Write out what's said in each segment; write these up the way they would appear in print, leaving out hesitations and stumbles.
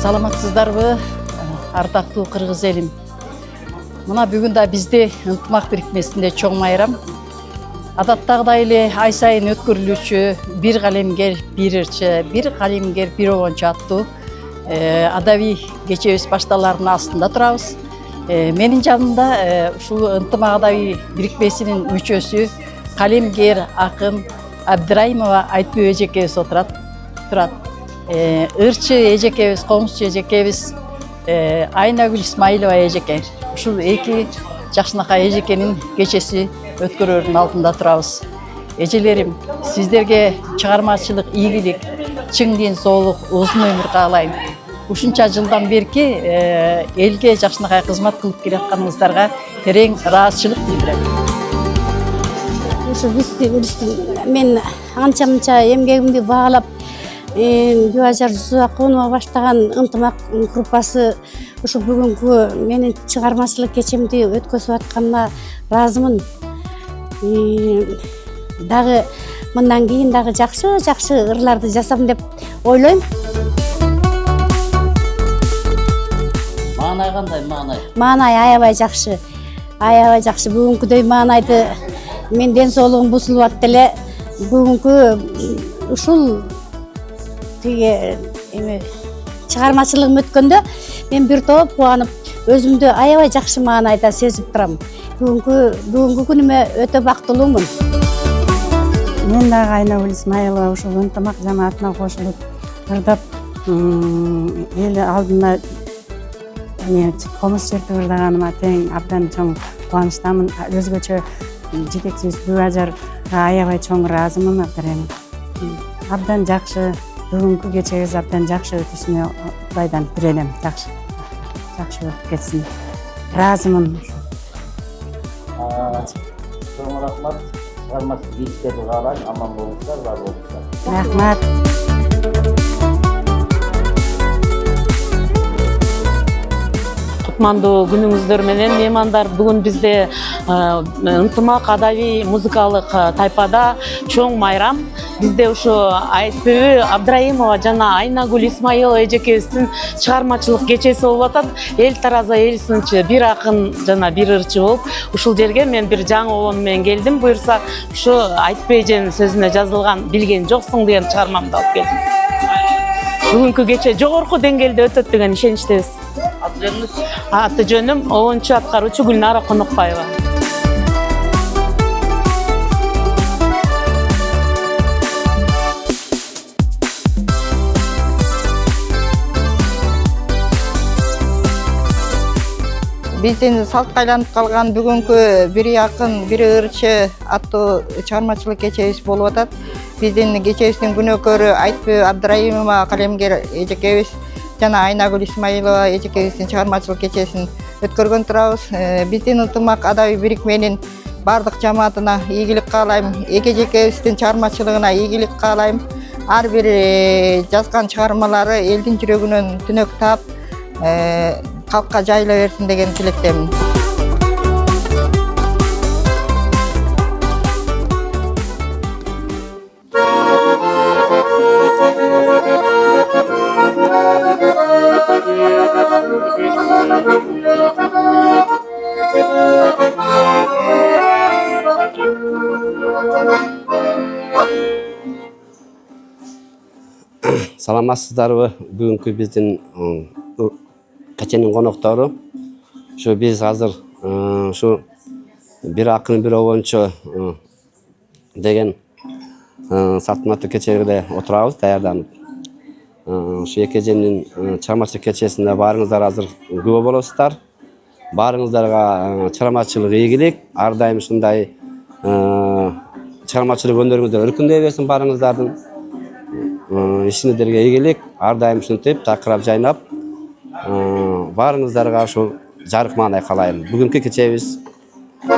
Саламатсыздарбы, ардактуу кыргыз элим. Мына бүгүн да бизде ынтымак бирикмесинде чоң майрам. Адаттагыдай эле ай сайын өткөрүлүүчү бир калемгер, бир ырчы, бир калемгер, бир обончу аттуу адабий кечебиз башталаарынын астында турабыз. Менин жанымда ушул ынтымак адабий бирикмесинин мүчөсү, калемгер, акын Абдраимова Айтбөө эжекебиз турат. Ырчы эжекебиз, комузчу эжекебиз Айнагүл Исмаилова эжеке. Ушул эки жакшынакай эжекенин кечеси өткөрөрүнүн алдында турабыз. Эжелерим, сиздерге чыгармачылык ийгилик, чың ден соолук, узун өмүр каалайм. Ушунча жылдан берки элге жакшынакай кызмат кылып келатканыңыздарга терең ыраазычылык билдирем. Ушу мен анча-мынча эмгегимди баалап Гүажар Зузакунова баштаган ынтымак группасы ушу бүгүнкү менин чыгармачылык кечемди өткөзүп атканына ыраазымын. Дагы мындан кийин дагы жакшы ырларды жасам деп ойлойм. Маанай кандай маанай? Маанай аябай жакшы. Бүгүнкүдөй маанайды мен ден соолугум бузулуп атты эле. Бүгүнкү ушул чыгармачылыгым өткөндө мен бир топ кубанып, өзүмдү аябай жакшы маанайда сезип турам. Бүгүнкү күнүмө өтө бактылуумун. Мен дагы Айнагүл Исмаилова ушул ынтымак жамаатына кошулуп, ырдап, эл алдында комуз чертип ырдаганыма тең абдан чоң кубанычтамын. Өзгөчө жетекчибиз Гүажарга аябай чоң ыраазымын. Абдан жакшы, бүгүнкү кечебиз абдан жакшы өтүшүнө Кудайдан тилелем. Жакшы өтүп кетсин. Ыраазымын. Чоң рахмат. Чыгармачылык ийгиликтерди каалайм. Аман болуңуздар, бар болуңуздар. Рахмат. Кутмандуу күнүңүздөр менен меймандар, бүгүн бизде ынтымак адабий музыкалык тайпада чоң майрам. Бизде ушу Айтбөө Абдраимова жана Айнагүл Исмаилова эжекебиздин чыгармачылык кечеси болуп атат. Эл тараза эл сынчы, бир акын жана бир ырчы болуп, ушул жерге мен бир жаңы обон менен келдим. Буюрса, ушу Айтбөө эженин сөзүнө жазылган "Билген жоксуң" деген чыгармамды алып келдим. Бүгүнкү кече жогорку деңгээлде өтөт деген ишеничтебиз. Аты жөнүм обончу аткаруучу Гүлнара Конокбаева. Биздин салтка айланып калган бүгүнкү бир акын, бир ырчы аттуу чыгармачылык кечебиз болуп атат. Биздин кечебиздин күнөөкөрү Айтбөө Абдраимова калемгер эжекебиз жана Айнагүл Исмаилова эжекебиздин чыгармачылык кечесин өткөргөн турабыз. Биздин ынтымак адабий бирикменин бардык жамаатына ийгилик каалайм. Эки эжекебиздин чыгармачылыгына ийгилик каалайм. Ар бир жазган чыгармалары элдин жүрөгүнөн түнөк таап, калкка жайыла берсин деген тилектемин. Саламатсыздарбы? Бүгүнкү биздин кеченин коноктору. Ушу биз азыр ушу бир акын, бир обончу деген салтанаттуу кечеге отурабыз даярданып. Ушу эки эженин чыгармачылык кечесине баарыңыздар азыр күбө болосуздар. Баарыңыздарга чыгармачылык ийгилик, ар дайым ушундай чыгармачылык өнөрүңүздөр өркүндөй берсин баарыңыздардын. Ишиңиздерге ийгилик, ар дайым ушинтип такырап жайнап, баарыңыздарга ушу жарык маанай каалайм. Бүгүнкү кечебиз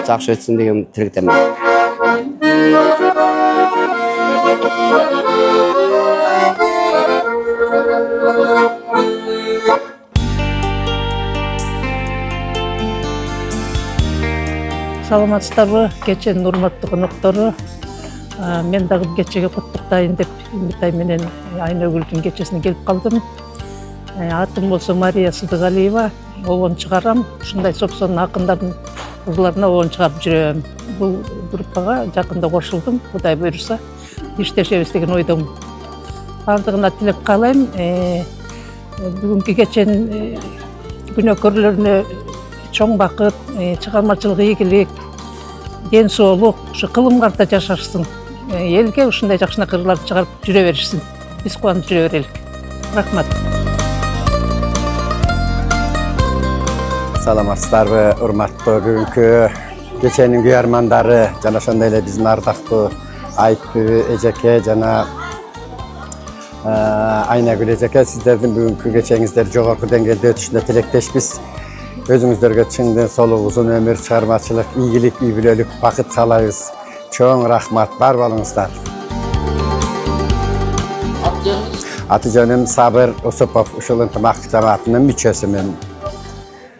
жакшы өтсүн деген тилектемин. Саламатсыздарбы, кеченин урматтуу коноктору. Мен дагы кечеге куттуктайын деп Үмүтай менен Айнагүлдүн кечесине келип калдым. Атым болсо Мария Сыдыгалиева, обон чыгарам. Ушундай сопсон акындардын кызларына обон чыгарып жүрөм. Бул группага жакында кошулдум. Кудай буйруса иштешебиз деген ойдомун. Бардыгына тилек каалайм. Бүгүнкү кеченин күнөөкөрлөрүнө чоң бакыт, чыгармачылык ийгилик, ден соолук, ушу кылым карта жашашсын. Элге ушундай жакшынакай ырларды чыгарып жүрө беришсин. Биз кубанып жүрө берелик. Рахмат. Саламатсыздарбы, урматтуу бүгүнкү кеченин күйөрмандары жана ошондой эле биздин ардактуу Айтбү эжеке жана Айнагүл эжеке, сиздердин бүгүнкү кечеңиздер жогорку деңгээлде өтүшүнө тилектешпиз. Өзүңүздөргө чың ден соолук, узун өмүр, чыгармачылык, ийгилик, үй бүлөлүк бакыт каалайбыз. Чоң рахмат, бар болуңуздар. Аты жөнүм Сабыр Усупов, ушул ынтымак жамаатынын мүчөсүмүн.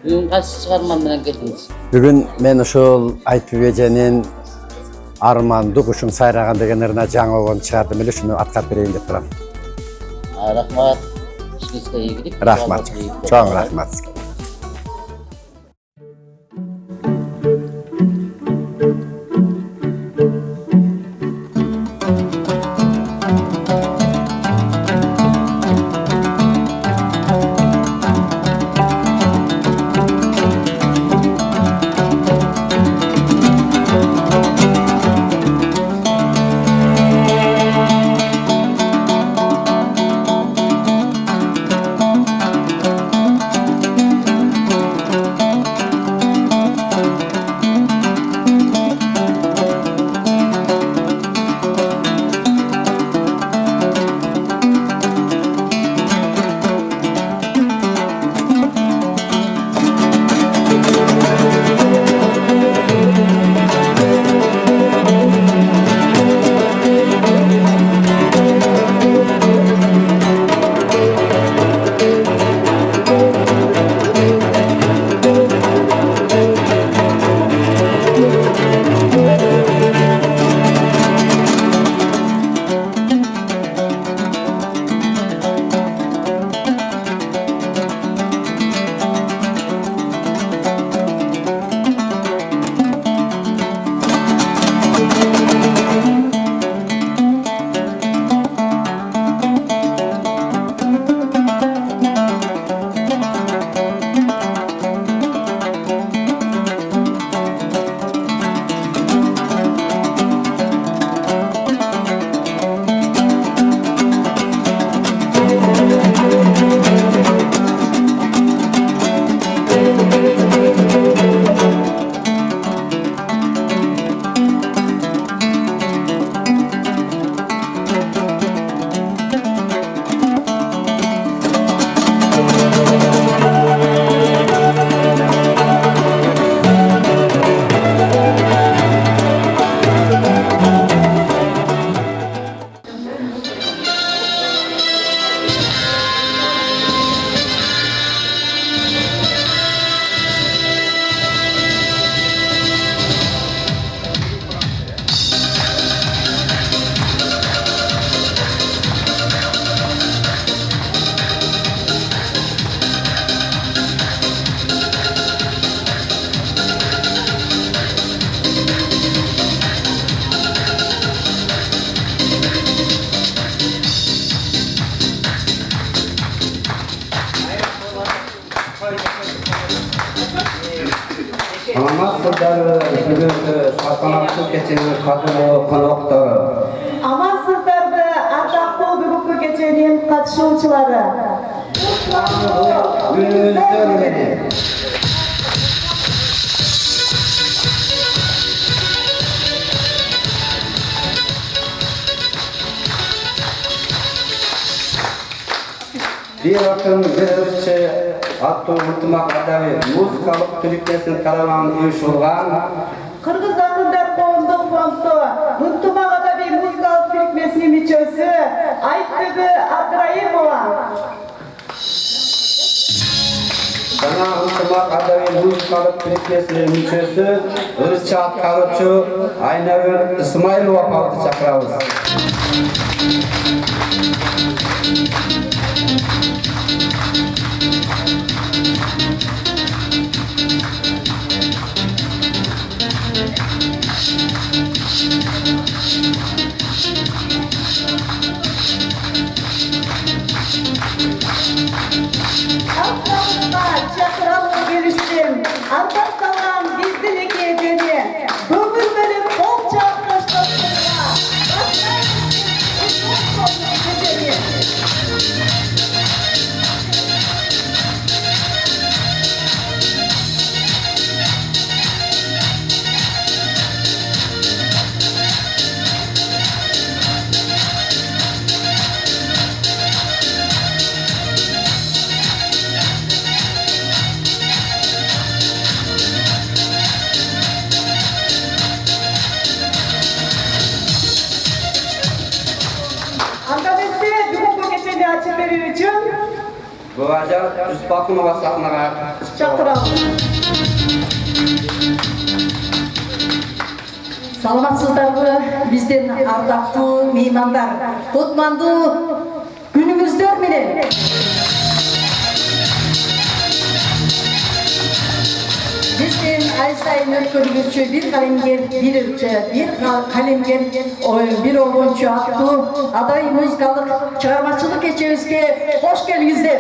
Бүгүн кайсы чыгарма менен келдиңиз? Бүгүн мен ушул Айтбү эженин Армандуу кушум сайраган деген ырына жаңы обон чыгардым эле, ушуну аткарып берейин деп турам. Рахмат. Işinizге ийгилик. Рахмат. Чоң рахмат. Amazsızlar бүгүнкү салтанаттуу кеченин кадырлуу коноктору. Амансыздарбы, ардактуу бүгүнкү кеченин катышуучулары. Күнүңүздөр менен. Bir akın bir ırkçı аттуу ынтымак адаби музыкалык тилектесин караман уюшулган Кыргыз акындар коомдук фронту ынтымак адаби музыкалык тиркмесинин мүчөсү Айтбү Абдраимова. жана ынтымак адаби музыкалык тиркмесинин мүчөсү ырчы аткаруучу Айнагүл Исмайлова апабызды чакырабыз. Buvajar Jusbakunova sahnaga Çaktıralım. Саламатсыздарбы биздин ардактуу меймандар, кутмандуу күнүңүздөр менен. Биздин ай сайын өткөрүлүүчү бир калемгер, бир ырчы, бир калемгер, бир обончу аттуу адай музыкалык чыгармачылык кечебизге кош келиңиздер.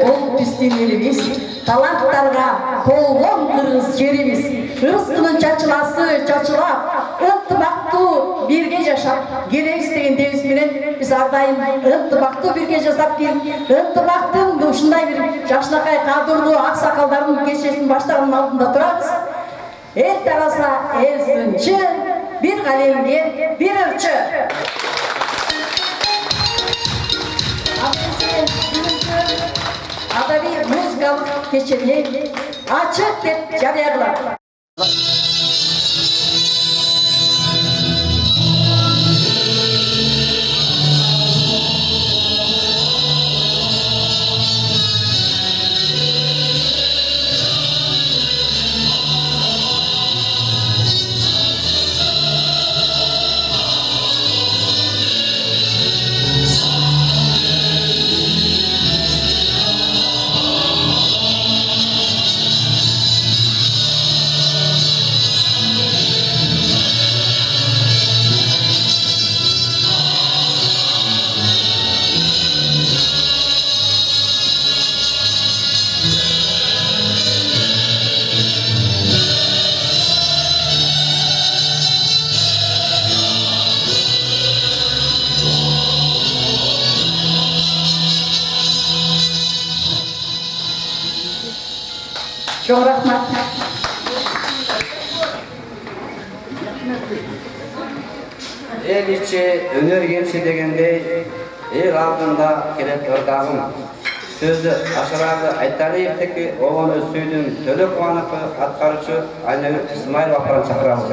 Ол биздин элибиз, таланттарга толгон кыргыз жерибиз. Рызкынын чачыласы чачылап, ынтымактуу бирге жашап келебиз деген дебиз менен биз ар дайым ынтымактуу бирге жашап келип, ынтымактын ушундай бир жакшынакай кадырлуу аксакалдардын кечесин баштаганын алдында турабыз. Эл тараса эл сынчы, бир калемгер, бир ырчы. Adabi muzikalık keçeni açık деп жарыялап. Çok rahmat. El içi, önör gelişi degендей, el алдында келет ырдагым. Сөзі Ашырағы Айталиевтікі оғын өссүйдің төлі қуанықы атқарышы Айнагүл Исмаил апаран шақырамыз.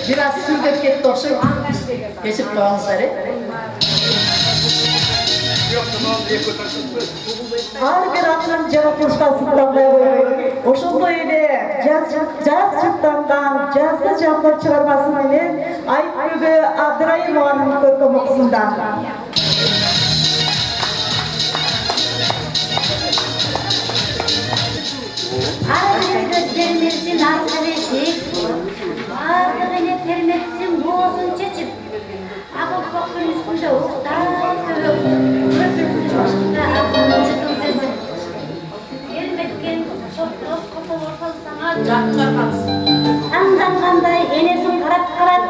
Biraz sürdürüp gitti okşayıp geçip doğanızları. Ар бир атын жаратылышка сыктабай койбойт. Ошондой эле жаз жыктанган жазгы жамгыр чыгармасы менен Айтбүбү Абдрайымованын көркөм окуусунда. Ardında termetsin arkadaşım, ardına termetsin boğazın çeçip, akıl bakın üstünde uçtan kövüp, köpürsün başında aklını çıtın sesin. Termetken çok dost kosa ortalı sana canlarmaz. Tandanganday enesin karat karat,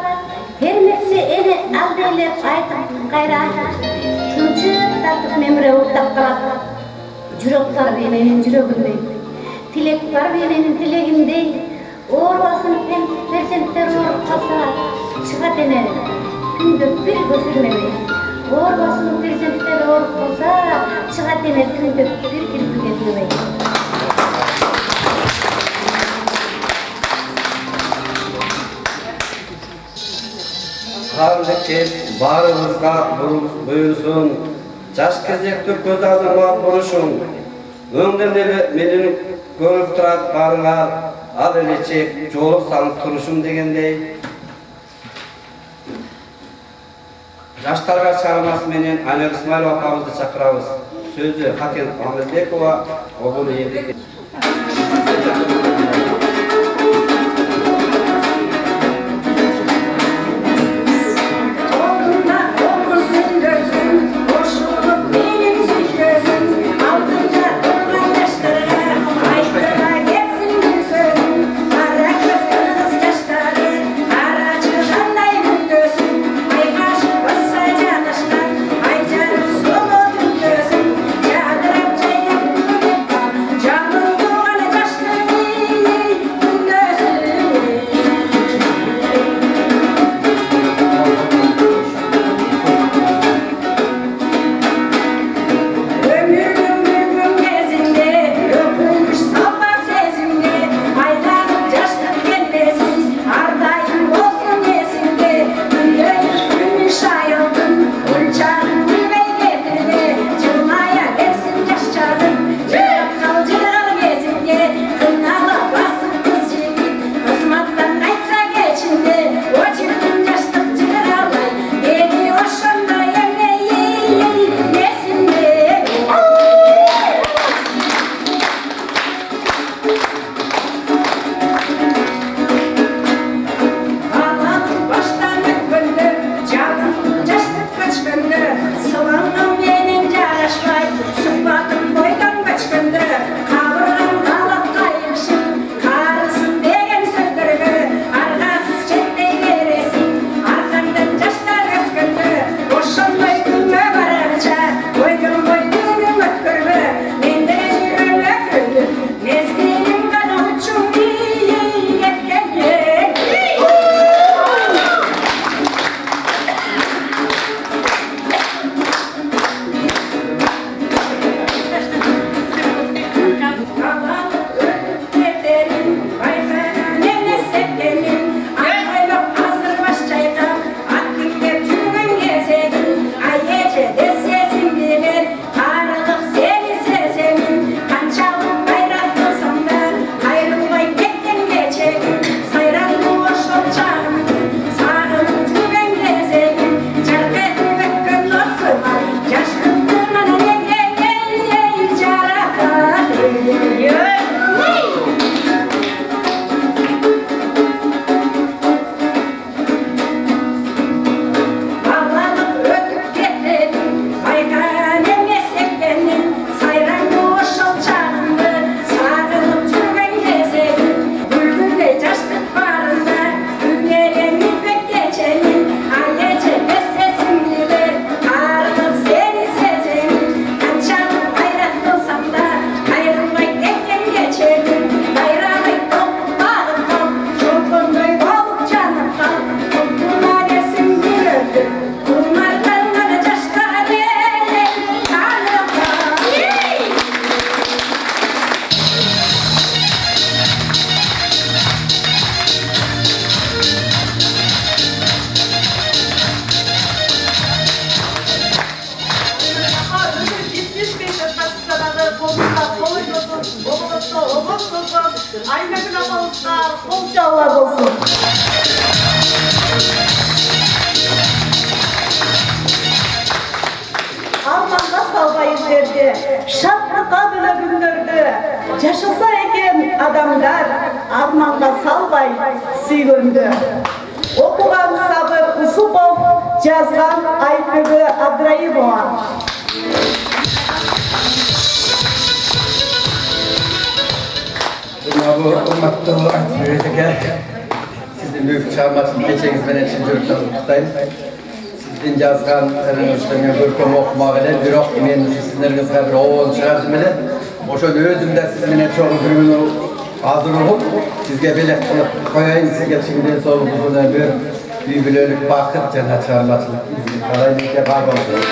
termetsi ene aldelep aytıp kayrat, tınçıp tartıp memre uttap kalat. Жүрөктөр менен жүрөгүндөй, тилектер менен тилегиндей, оорбасын перзенттер ооруп калса, чыгат эне күндө бир көзүрмебей. Оорбасын перзенттер ооруп калса, чыгат эне күндө бир кирпик этмебей. Кандыктес баарыбызга буйрусын, жаш кезекте көз алдыма болушуң. Өңдөн эле менин көрүп турат барыңар, ал элече жолук салып турушум дегендей. Жаштарга чыгармасы менен Айнур Исмаилова апабызды чакырабыз. Сөзү Хакен Мамедбекова, Обул Ийгилик. Canım Aynagül apamızga kol çallar olsun. Armanda salbayız derdi, şatlıqa bile gündürdü. Yaşasa eken adamlar, armanda salbay süygöndü. Okugan Sabır Usupov, жазған Айтбегі Абдраимова. Bu ummatlı Aytböğü'ye sizin büyük çağırmasını geçeniz ben için çocuklarını tutayım. Sizin yazganlarınızda men görkem okumak ile bir ok men sizlerinize bir oğul çıkardım ile. Oşo özümde siz mene çok günü hazır olup sizge belek kılıp koyayım sizge şimdiden sonra bugün bir büyülük bakıp cennet çağırmasını kalayım ki var olsun.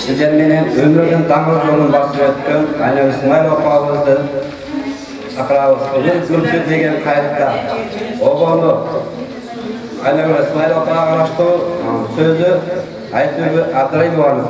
Sizler menen ömrümün dаңыз жолун басып өткөн Айнагүл Исмаил апабызды чакырабыз. Өлүм деген кайрыкта обону Aylanma İsmail Apa'ya karıştı. Sözü Aytbebe Abduraimovanın.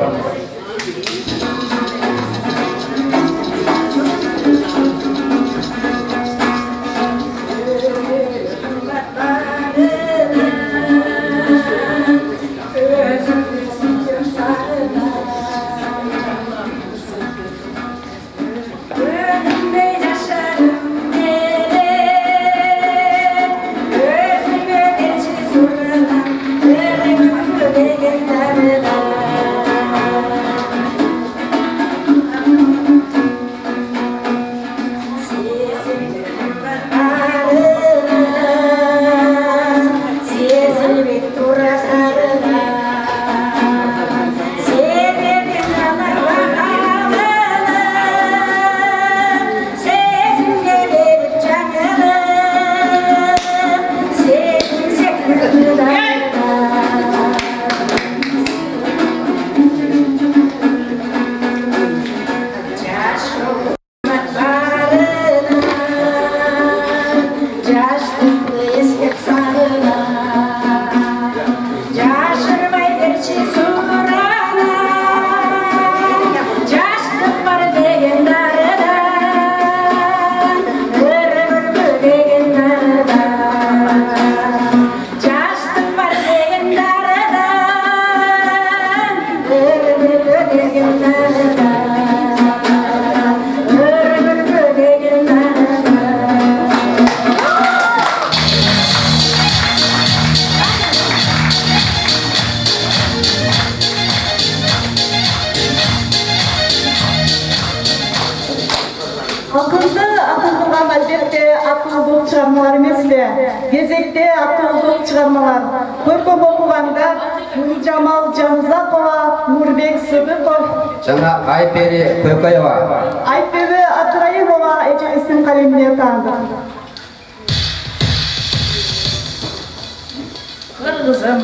Akıllıdan elbette akıllık çıkarmalar emesle, gezekte akıllık çıkarmalar. Körküm okuganda Jamal Janızakova, Nurbek Sıdıkov, Jana Ayperi Kökayeva. Aytbebe Abduraimova ecelisin kalemine tanıdı. Kırgızım,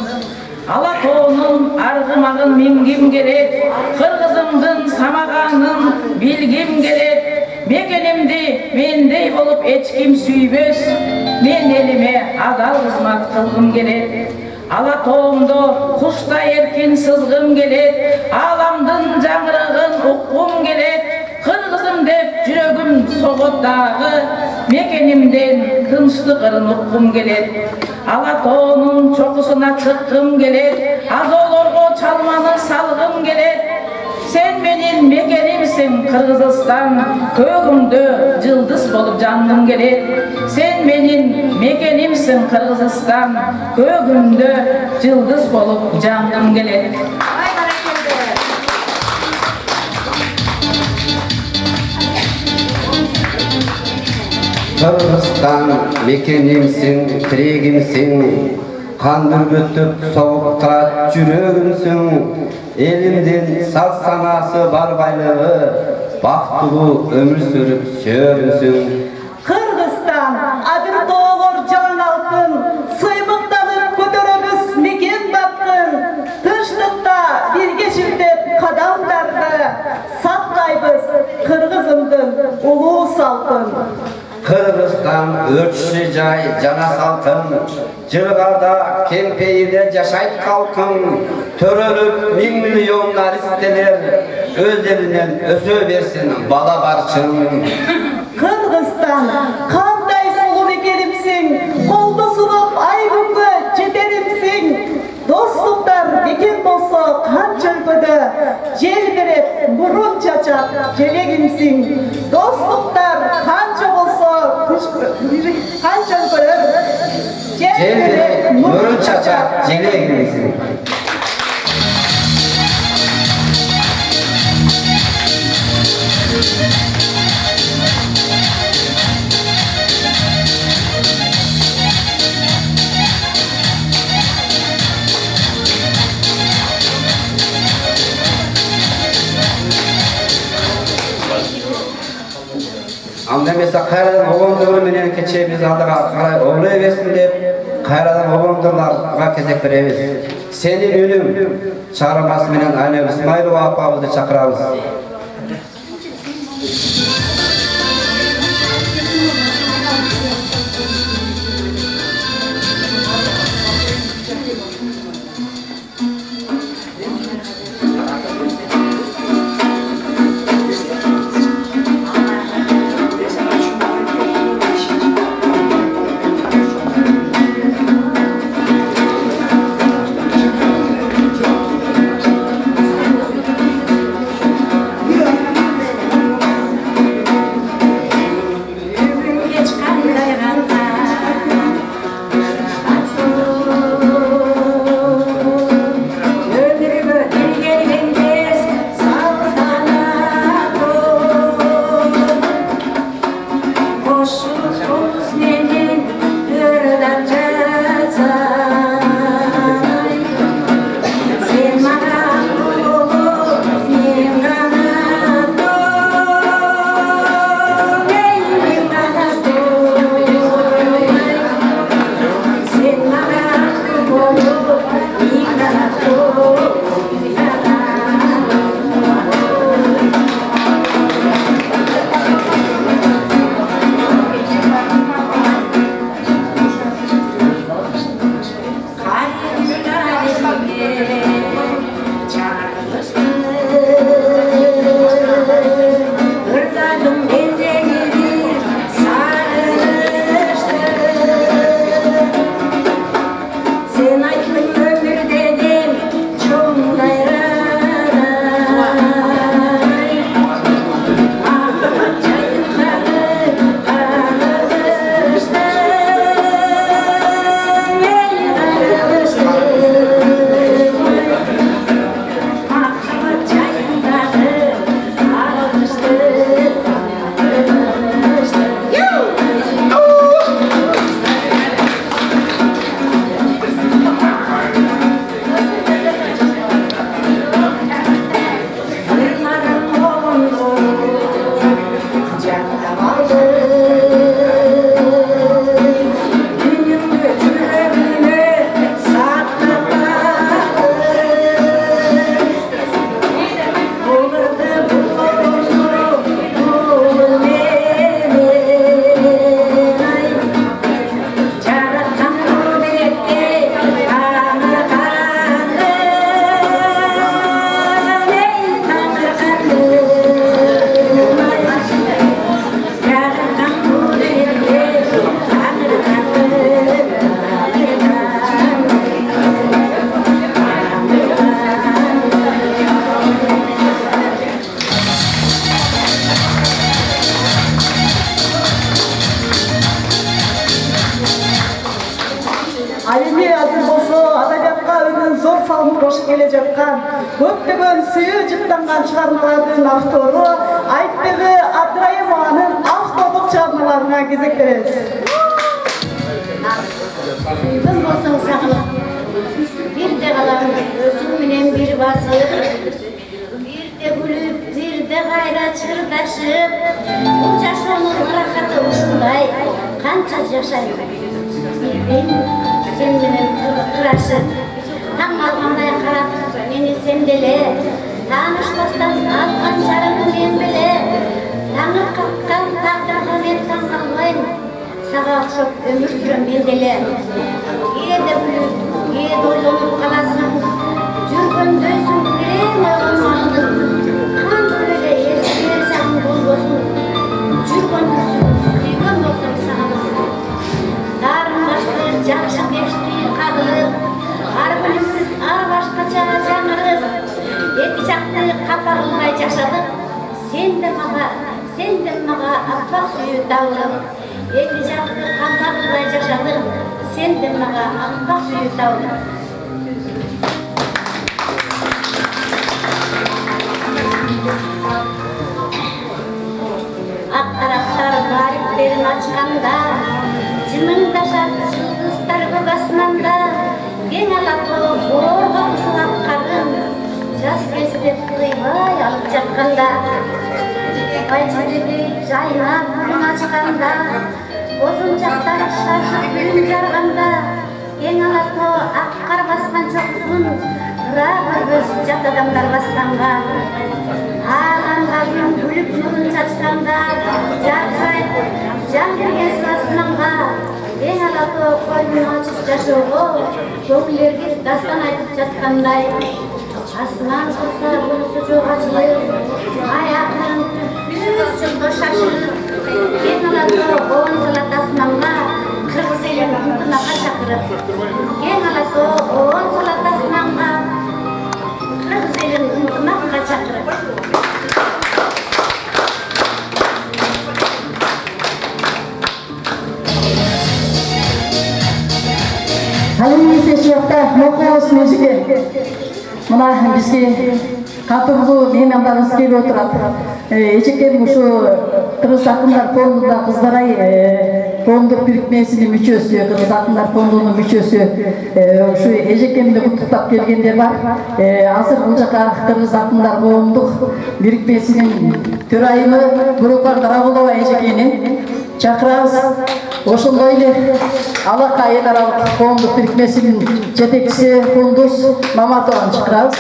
Alatoğunun argımağın mingim gerek, Kırgızımdın samağanın bilgim gerek. Mekenimdi mendey bolup eçkim süyböz, men elime adal hizmat kılgım gerek. Alatoğumda kuşta erkin sızgım gerek, alamdın жаңырығын uqqum gerek. Kırgızım dep жүрөгüm soğuttağı, mekenimden tınçlık ırın uqqum gerek. Alatoğunun çokusuna çıkkım gerek, azolorgo çalmanı salgım gerek. Sen benim mekenimsin Kırgızistan, köyümde yıldız bolup canım gerek. Sen benim mekenimsin Kırgızistan, köyümde yıldız bolup canım gerek. Kırgızistan mekenimsin, tiregimsin, kandır götüp soğukta жүрөгümsün. Elimden saz sanası bar baylığı, baktığı ömür sürüp söğümsün. Kırgızstan, adır doğur can altın, sıymıktanıp kötörümüz meken batkın. Tırşlıkta bir geçirtip kadamlardı, saklayбыз Kırgızımdın ulu saltın. Kırgızstan örtüşü jay jana saltın, Jırgarda kempeyide jaşayt kalkın. Törölüp min milyonlar isteler, öz elinden ösö versin bala barçın. Kırgızstan, kanday sulu mekenimsin, koldu sulup ay güngü jeterimsin. Dostluklar beken bolsa kança ülkede, jel berip burun çaçak jelegimsin. Dostluklar kança bolsa kança ülkede, jel berip burun çaçak jelegimsin. Anda mesela kayradan oğlundurur menen keçe biz aldığa karay oğlay versin dep kayradan oğlundurlarga kezek veremiz. Senin ünüm çağırması menen Aynen İsmailova apabızdı çakırabız. Айымбек Азырбосо адабиятка өзүнүн зор салымын кошуп келе жаткан көптөгөн сүйүү жыттанган чыгармалардын автору Айтбегі Абдрайымованын автордук чыгармаларына кезек беребиз. Бүгүн болсоң сагылып, бирде калам өзүң менен бир басып, бирде күлүп, бирде кайра чырдашып, бул жашоонун ырахаты ушундай, канча жашайм. Sen менен кырашып, таң алгандай карап, мени сен деле, таанышпастан алган жарым мен беле, таңы каккан тагдырга мен таң калбайм, сага окшоп өмүр сүрөм мен деле. Кээде күлүп, кээде ойлонуп каласың, жүргөндөйсүң терең ойлонмадың, кандай эле эске сагың болбосун, жүргөндүсүң, сүйгөн болсоң сагынып. Жакшы бешти кагылып, ар күнүбүз ар башкача жаңырып, эки жакты капа кылбай жашадык, сен де мага аппак сүйүү табылып, эки жакты капа кылбай жашадык, сен де мага аппак сүйүү табылып. Ак тарактар бариптерин ачканда, жымыңдашат жылдыздар көк асманда, кең алаптуу орго кызыл карын, жаз кезде кыйбай алып жатканда, байжидеги жайнап күн ачканда, бозун жактар шашып күн жарганда, кең алаптуу ак кар баскан чоксун, ыра көрбөс жат адамдар басканга, ағанға күн күліп нұрын чачканда, жарқырайып жан берген асманға, ең алаты койнун ачып жашоого, көңүлдөргө дастан айтып жаткандай, асман болсо болсо жок ачылып, ай акырын күз жолдо шашылып, ең алаты оңзулат асманга, кыргыз элин ынтымакка чакырып, ең алаты оңзулат асманга, кыргыз элин ынтымакка чакырып. Алимиз эшиякта мокуңуз межике. Мына бизге катырлуу меймандарыбыз келип отурат. Эжекем ушу Кыргыз Акындар фондунда Кыздарай коомдук бирикмесинин мүчөсү, Кыргыз Акындар фондунун мүчөсү, ушу эжекемди куттуктап келгендер бар. Азыр бул жака Кыргыз Акындар коомдук бирикмесинин төрайымы Бурукар Дарабулова эжекени чакырабыз. Ошондой эле Алакай эл аралык коомдук бирикмесинин жетекчиси Кундуз Маматованы чакырабыз.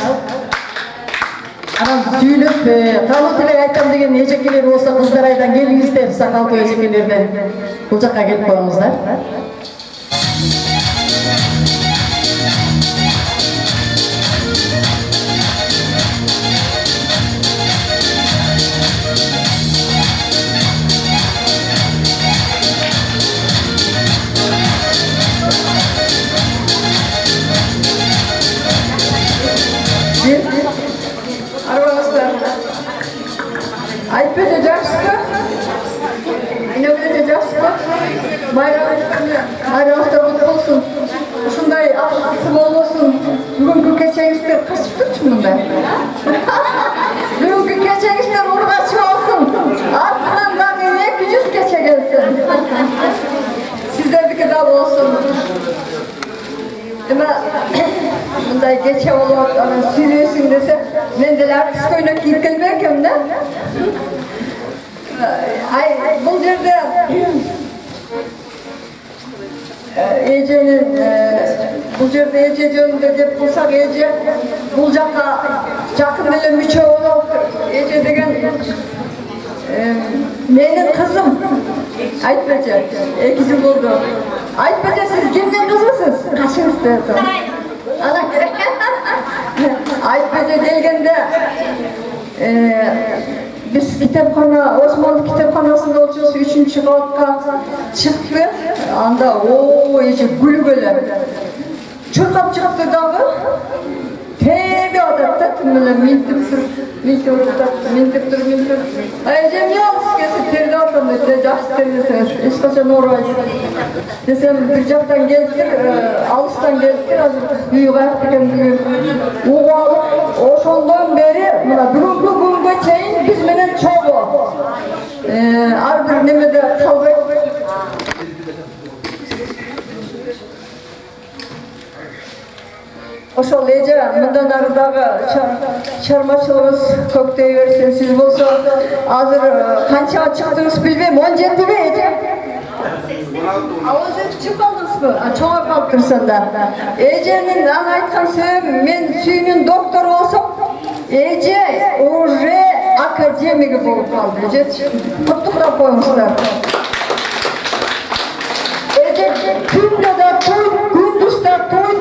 Анан сүйлөп, калуу тилек айтам деген эжекелер болсо кыздар айдан келиңиздер, сакалдуу эжекелерден бул жакка келип коюңуздар. Арбаңыздар. Айтпесе жақсыға. Инебілесе жақсыға. Байрамыңыздар құтты болсын. Ушундай аксы болбосун. Бүгүнкү кечеңиздер качып турчу мында. Бүгүнкү кечеңиздер ургачы болсун. Артынан дагы 200 кече келсин. Сиздердики да болсун. Мындай кече болот, анан сүйлөйсүң десе, мен деле артист көйнөк кийип келбекем да. Бул жерде эже жөнүндө деп кылсак, эже бул жакка жакын эле мүчө болот. Эже деген менин кызым. Айтпачы, 2 жыл болду. Айтпачы, сиз кимдин кызысыз? Качыңызды. Айтпачы келгенде биз китепкана, Осмонлук китепканасында болчубуз, 3-чү кабатка чыкты. Анда эже күлүп эле чуркап чыкты дагы. Тebe атат да, тим эле минтип тур. Эже эмне болду сизге? Терде атам деп, жакшы тердесеңиз, эч качан оорубайсыз. Десем, бир жактан келиптир, алыстан келиптир, азыр үй каяк экендигин угуп алып, ошондон бери мына бүгүнкү күнгө чейин биз менен чогуу. Ар бир немеде калбайт. Ошол эже мындан ары дагы чармачылыгыңыз көктөй берсин. Сиз болсо азыр канчага чыктыңыз билбейм, 17 эже? 17 чыгып калдыңызбы? Чоңоюп калыптырсың да. Эженин аны айткан себеби, мен сүйүүнүн доктору болсом, эже уже академиги болуп калды. Эже куттуктап коюңуздар. Эже күндө да той, күндүз да той.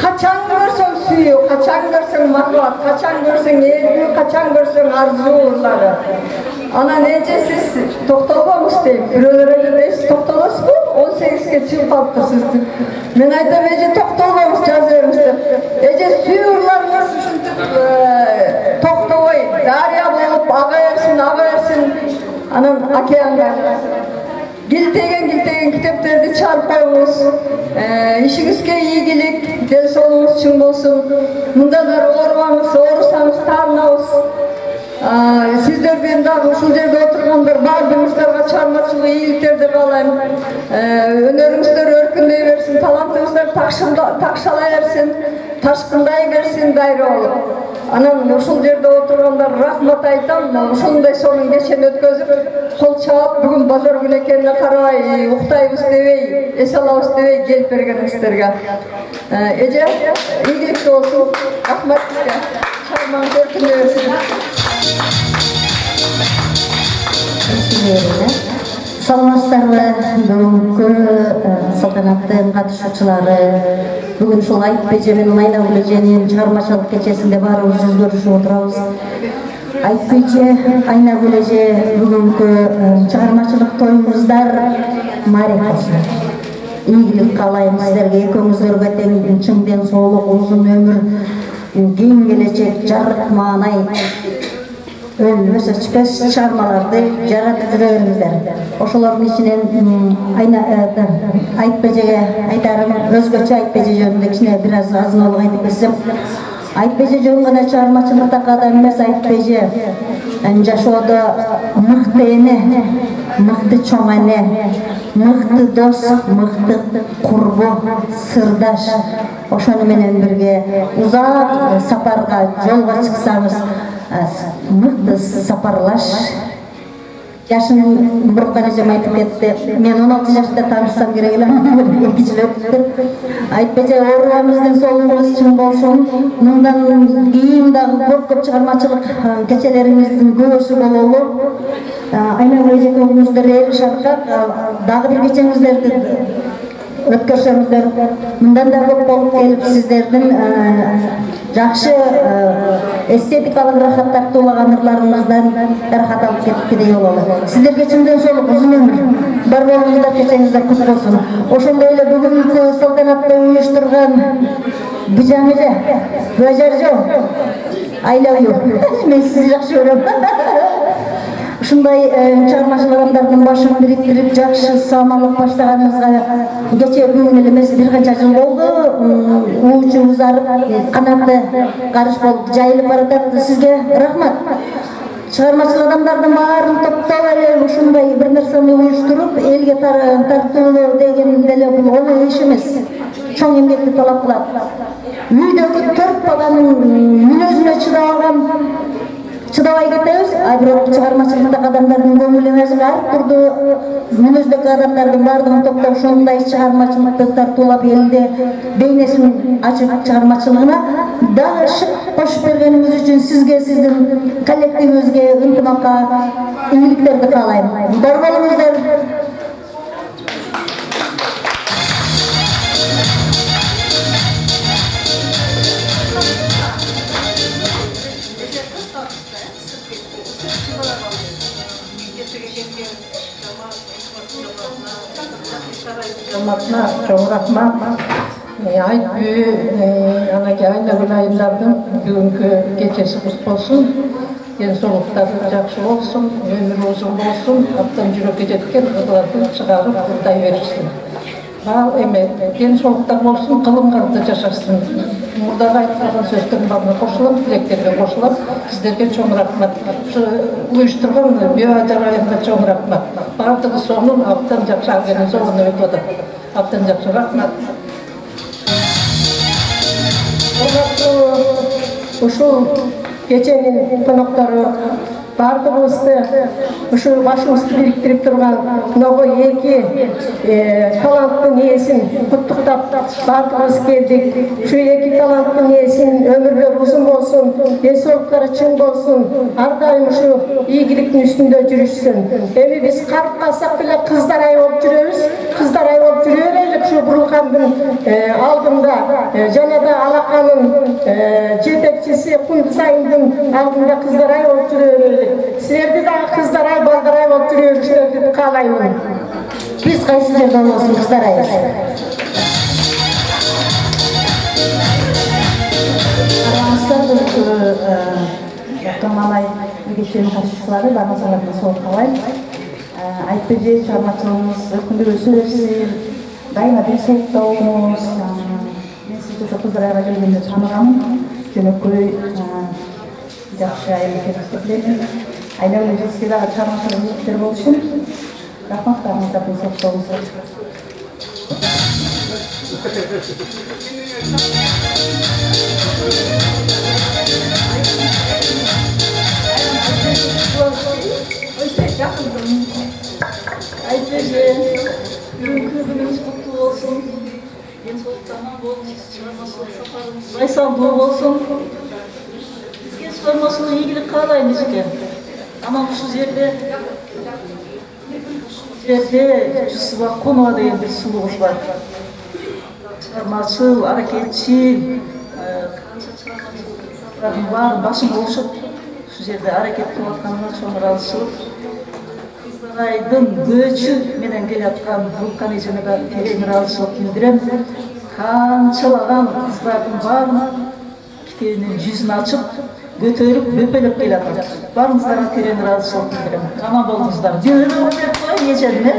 Kaçan görsen suyu, kaçan görsen mahvat, kaçan görsen ergi, kaçan görsen arzuları. Ana nece siz toktolmamız deyip, ürelere de siz toktolası mı? 18'e çıkıp altırsınız. Ben aytam ece toktolmamız yazıvermiştir. Ece suyurlarınız toktoy, darya bolup, ağa ersin, anan okeanlar. Giltegen kitaplardı çağırıp koyunuz. İşinizge iyilik, del solunuz çın bolsun. Munda da oğurmanız, oğursanız tanınız. Sizlerden daha uşul yerde oturganlar bardığınızlarga çarmachılık iyiliklerdi kalayım. Önörüңүздөр örkünдөй bersin, talantыңыздар takşalay bersin, taşkınday bersin gayrı olup. Anan uşul yerde oturganlar rahmat aytam, uşunday sonun geçen ötközüp, kol çağıp, bugün bazar günü ekenine karabay, uktayыбыз debey, es alabыз debey gelip bergeniңizlerге. Ece, iyilikte olsun, rahmat sizge, çarmağınız örkünдөy bersin. Саламатсыздарбы, бүгүнкү салтанаттын катышуучулары, бүгүн ушул Айтып эже менен Айнагүл эженин чыгармачылык кечесинде баарыбыз жүз көрүшүп отурабыз. Айтып эже, Айнагүл эже бүгүнкү чыгармачылык тоюңуздар маариф болсун. Ийгилик каалайм сиздерге, экөөңүздөргө тең чың ден соолук, узун өмүр, кийин келечек, жарык маанай, өлмөс өчпөс чыгармаларды жаратып жүрө бериңиздер. Ошолордун ичинен Айтып эжеге айтарым, өзгөчө Айтып эже жөнүндө кичине бир аз азын-аулак айтып берсем. Айтып эже жөн гана чыгармачылыкта кадам эмес, Айтып эже жашоодо мыкты эне, мыкты чоң эне, мыкты дос, мыкты курбу, сырдаш. Ошону менен бирге узак сапарга, жолго чыксаңыз, мыкты сапарлаш жашын муркан эжем айтып кетти. Мен 16 жашта таанышсам керек эле. 2 жыл өттү. Айтпайча оорубабыздын солугубуз чың болсун. Мындан кийин дагы көп чыгармачылык кечелеримиздин көбүсү бололу. Айнагүл эжекеңиздер эл шартка дагы бир кечеңиздерди өткөрсөңүздөр. Мындан да көп болуп келип сиздердин жакшы эстетикалык рахат тартуулаган ырларыңыздан рахат алып кеткидей бололу. Сиздерге чындын солук узун өмүр бар болуңуздар, кечеңиздер кут болсун. Ошондой эле бүгүнкү салтанатты уюштурган Бижам эже, Бажаржо, I love you. Мен сизди жакшы көрөм. Ушундай чыгармачыл адамдардын башын бириктирип жакшы самалык баштаганыңызга кечээ бүгүн эле эмес бир канча жыл болду. Уучу узарып, канаты карыш болуп жайылып баратат. Сизге рахмат. Чыгармачыл адамдардын баарын топтоп эле ушундай бир нерсени уюштуруп, элге тартуулоо деген деле бул оңой иш эмес. Чоң эмгекти талап кылат. Үйдөгү 4 баланын мүнөзүнө чыдабай кетебиз. Бирок чыгармачылыктагы адамдардын көңүлү өзүнө арттырды. Мүнөздөгү адамдардын баардыгын топтоп ушундай чыгармачылыкты тартуулап элде бейнесин ачып чыгармачылыгына дагы шык кошуп бергениңиз үчүн сизге, сиздин коллективиңизге ынтымакка, ийгиликтерди каалайм. Бар болуңуздар. Чоң рахмат. Анакей Айнагүл айымдардын бүгүнкү кечеси кут болсун. Ден соолуктары жакшы болсун, өмүрү узун болсун, абдан жүрөккө жеткен ырларды чыгарып урдай беришсин. Ал эме ден соолуктар болсун, кылымгарда жашасын. Мурдагы айткан сөздөрдүн баарына кошулам, тилектерге кошулам. Сиздерге чоң рахмат. Уюштурган Бажар айымга чоң рахмат. Баардыгы сонун абдан жакшы организовано өтүп атат. Абдан жакшы рахмат. Ушул кеченин коноктору баардыгыбызды ушу башыбызды бириктирип турган мынагу эки таланттын ээсин куттуктап баардыгыбыз келдик. Ушу эки таланттын ээсинин өмүрлөрү узун болсун, ден соолуктары чың болсун, ар дайым ушу ийгиликтин үстүндө жүрүшсүн. Эми биз карып калсак деле кыздарай болуп жүрөбүз. Кыздарай болуп жүрө берелик ушу бурулкандын алдында жана да алаканын жетекчиси Кунсайымдын алдында кыздарай болуп жүрө берелик. Силерди дагы кыздарай, балдарай болуп жүрө беришиңерди каалаймын. Биз кайсы жерде болсун кыздарайбыз. Томалай кеченин катышчылары бармасаңардан соолук каалайм. Айтпеже чыгармачылыгыңыз күндү өсө берсин. Дайыма бейсиздикте болуңуз. Мен сизди ошо кыздарайга келгенде тааныганмын. Жөнөкөй жакшы айыл экенин билем. Айнагүл эжесине дагы чыгармачылык ийгиликтер болушун. Рахмат, баарыңызга ден соолук болуңуздар. Айтпеже, бүгүнкү күнүңүз куттуу болсун. Ден соолуктар аман болуңуз, чыгармачылык сапарыңыз байсалдуу болсун. Бизге чыгармачылык ийгилик каалайбыз экен. Анан ушул жерде Жусубак Конова деген бир сулуубуз бар. Чыгармачыл, аракетчил, баары башын болушуп ушул жерде аракет кылып атканына чоң ыраазычылык. Кыздарайдын көчү менен келаткан Вулкан эжеме да терең ыраазычылык билдирем. Канчалаган кыздардын баарын китебинин жүзүн ачып, көтөрүп, бөпөлөп келатат. Баарыңыздарга терең ыраазычылык билдирем. Аман болуңуздар. Жөнөкөй берип коеюн эжемне.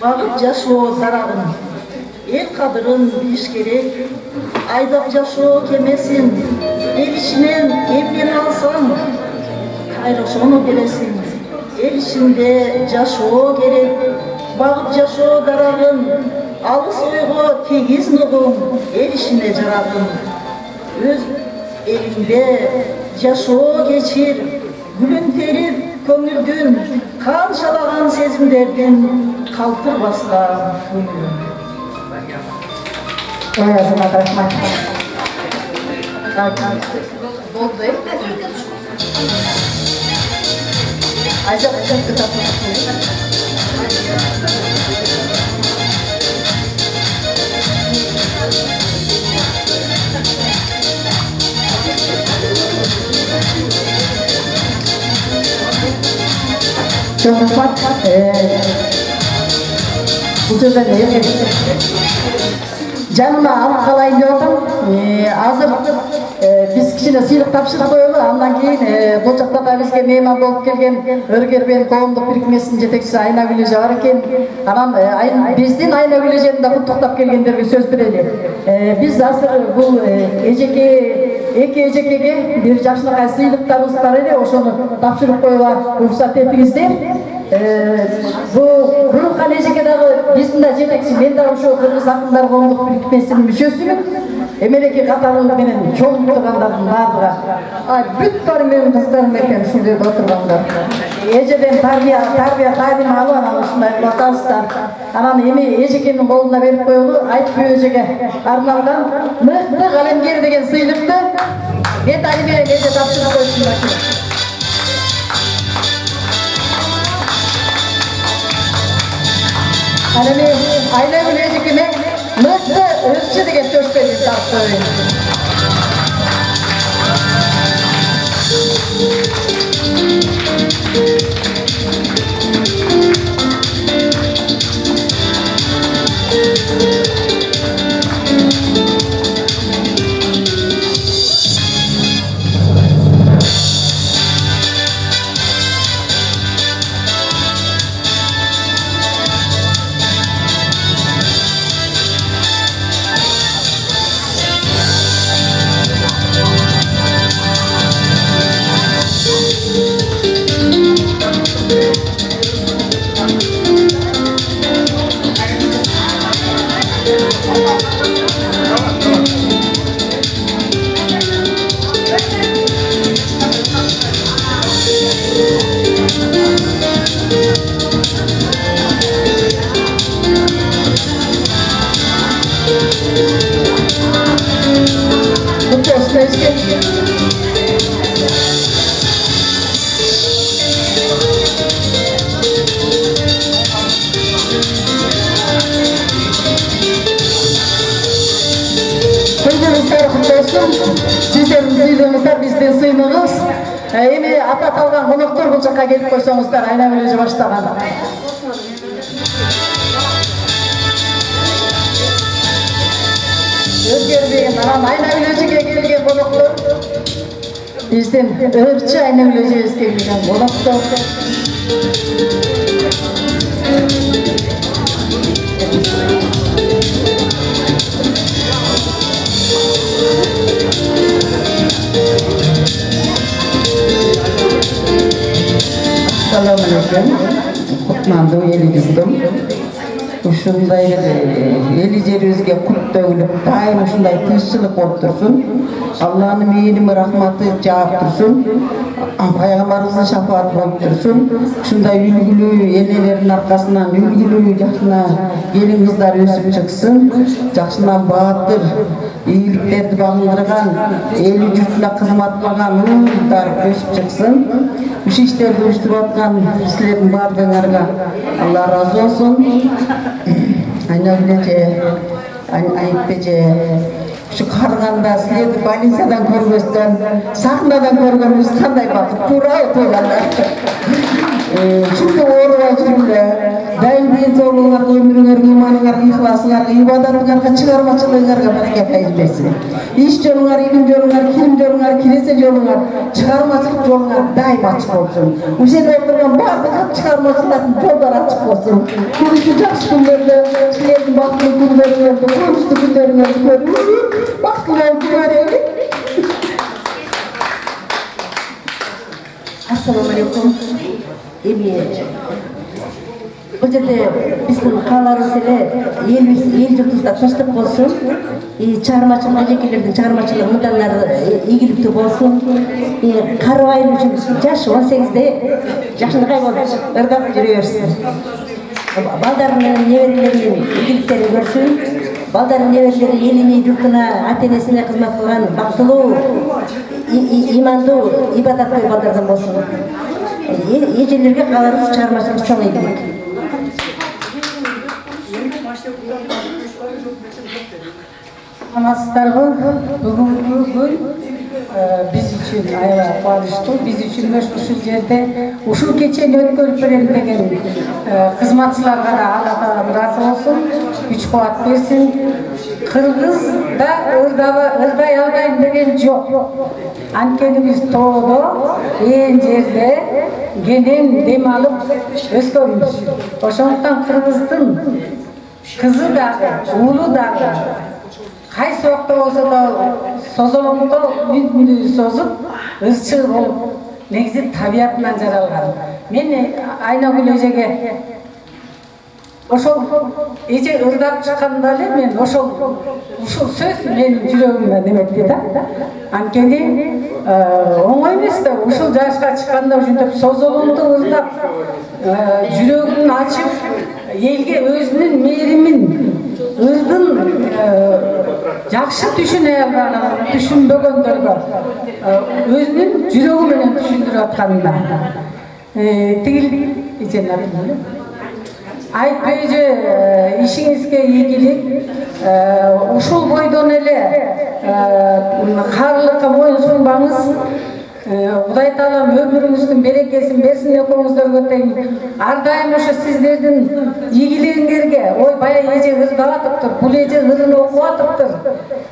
Багып жашоо дарагын, эл кадырын билиш керек. Айдап жашоо кемесин, эл ичинен эмнени алсаң, кайра ошону бересиң. Эл ичинде жашоо керек. Багып жашоо дарагын, алыс ойго тегиз нугуң, эл ишине жарагын. Өз элиңде жашоо кечир, күлүнтерип көңүлдүн, канчалаган сезимдердин калтыр баскан көңүлүн. Ой, азамат, рахмат. Çok rəhmət. Bu sözden ne? Canıma alıp kalayın diyordum. Hazır biz kişine sıylık tapşırıp koyulu. Ondan keyin bu çakta da bizge meyman bolup kelgen Örgerben Koğumduk Birikmesi'nin jetekçisi Ayna Gülece var eken. Anan bizdin Ayna Gülece'nin de kutuktap kelgenderge söz bereli. Biz hazır bu iki ejekege bir jaşlığa sıylıklarımız var edi. Oşonu tapşırıp koyular ruhsat ettiğinizde. Bu Ruhkan Ejeke'dagi bizdin de jetekçi, men de ошо Кыргыз Акындар Коомдук Бирикмесинин мүчөсүмүн. Эмелеки катарлык менен чоң тургандардын баардыгы. Бүт баары менин кыздарым экен ушул жерде отургандар. Эжеден тарбия тайым алып анан ушундай кылып атабыздар. Анан эми эжекенин колуна берип коелу, айтпы эжеге арналган мыкты калемгер деген сыйлыкты бет али менен эже тапшырып коюшундар керек. Anemi Ayna Gülece'kime mutlu ırkçı diye töşbeli tartışıyor. Sizlerin sıylığınızlar bizden sıylığınız. Emi ata kalgan konuklar bu çaka gelip koysanızlar Ayna Gülece başlagan. Özgerbeğin anan Ayna Gülece'ye gelgen konuklar bizden ırkçı Ayna Gülece'ye gelgen konuklar. Assalamualaikum, kutmandu eli kızdım. Uşunday eli jerimizge kut tөгүлүp, daim uşunday тынччылык болуп турсун. Allah'ın meyilimi, rahmatı jağıp tursun. Peygamberimizin şefaati bolуп tursun. Uşunday ülgülü elelerin arkasından ülgülü жакшына gelin kızlar ösüp çıksın. Жакшына baatır, iyiliklerdi bağındırgan, eli jurtuna kızmat kılgan ulular ösüp çıksın. Üç işlerdi uyuşturup atkan sizlerin bardığınlarga Allah razı olsun. Ayna Gülece, Ayıp Bece, şu karganda sizlerdi больницадан көргөстөн, сахнадан көргөнүбүз кандай бакыт, туура отургандар. Çünkü oruğa жүрүңөр, дайым денсаулыгыңарга, өмүрүңөргө, иманыңарга, ыхласыңарга, ибадатыңарга, чыгармачылыгыңарга барака пайыз берсин. Иш жолуңар, илим жолуңар, килим жолуңар, киресе жолуңар, чыгармачылык жолуңар дайым ачык болсун. Ушерде отурган бардык чыгармачылардын жолдору ачык болсун. Келүүчү жакшы күндөрдө силердин бактылуу күндөрүңөрдү, кубанычтуу күндөрүңөрдү көрүп, бактылуу болуп жүрөлү. Assalamu alaikum. Emi Бұл жерде біздің қалаларымыз эле ел жұртыбызда тынчтык болсун, чыгармачылык эжекелердин чыгармачылыгы мындан ары ийгиликтүү болсун. Карыбайым үчүн жаш 18-де жакшынакай болуп ыргап жүрө берсин. Балдары менен неберелеринин ийгиликтерин көрсүн. Балдары неберелери элине, журтуна, ата-энесине кызмат кылган бактылуу, имандуу, ибадаткөй балдардан болсун. Эжелерге каларыбыз чыгармачылык чоң ийгилик. Анасыздарбы, бүгүнкү күн биз үчүн аябай кубанычтуу. Биз үчүн ушул жерде ушул кечени өткөрүп берем деген кызматчыларга да Алла Таала ыраазы болсун, күч кубат берсин. Кыргызда ырдай албайм деген жок. Анткени биз тоодо, жерде кенен дем алып өскөнбүз. Ошондуктан кыргыздын кызы дагы, уулу дагы кайсы убакта болсо да созолоңдо мүнү созуп, ырчы болуп, негизи табиятынан жаралган. Мен Айнагүл эжеге ошол эже ырдап чыкканда эле мен ушул сөз менин жүрөгүмө неметти да. Анткени оңой эмес да, ушул жашка чыкканда ушинтип созолоңдо ырдап, жүрөгүн ачып, элге өзүнүн мээримин, ырдын жакшы түшүнө алганын, түшүнбөгөндөргө өзүнүн жүрөгү менен түшүндүрүп атканына. Тигил эженин Айып эже, ишиңизге ийгилик. Ушул бойдон эле каарылыкка моюн сунбаңыз. Кудай Таалам өмүрүңүздүн берекесин берсин экөөңүздөргө тең. Ар дайым ошо сиздердин ийгилигиңерге, ой бая эже ырдап атыптыр, бул эже ырын окуп атыптыр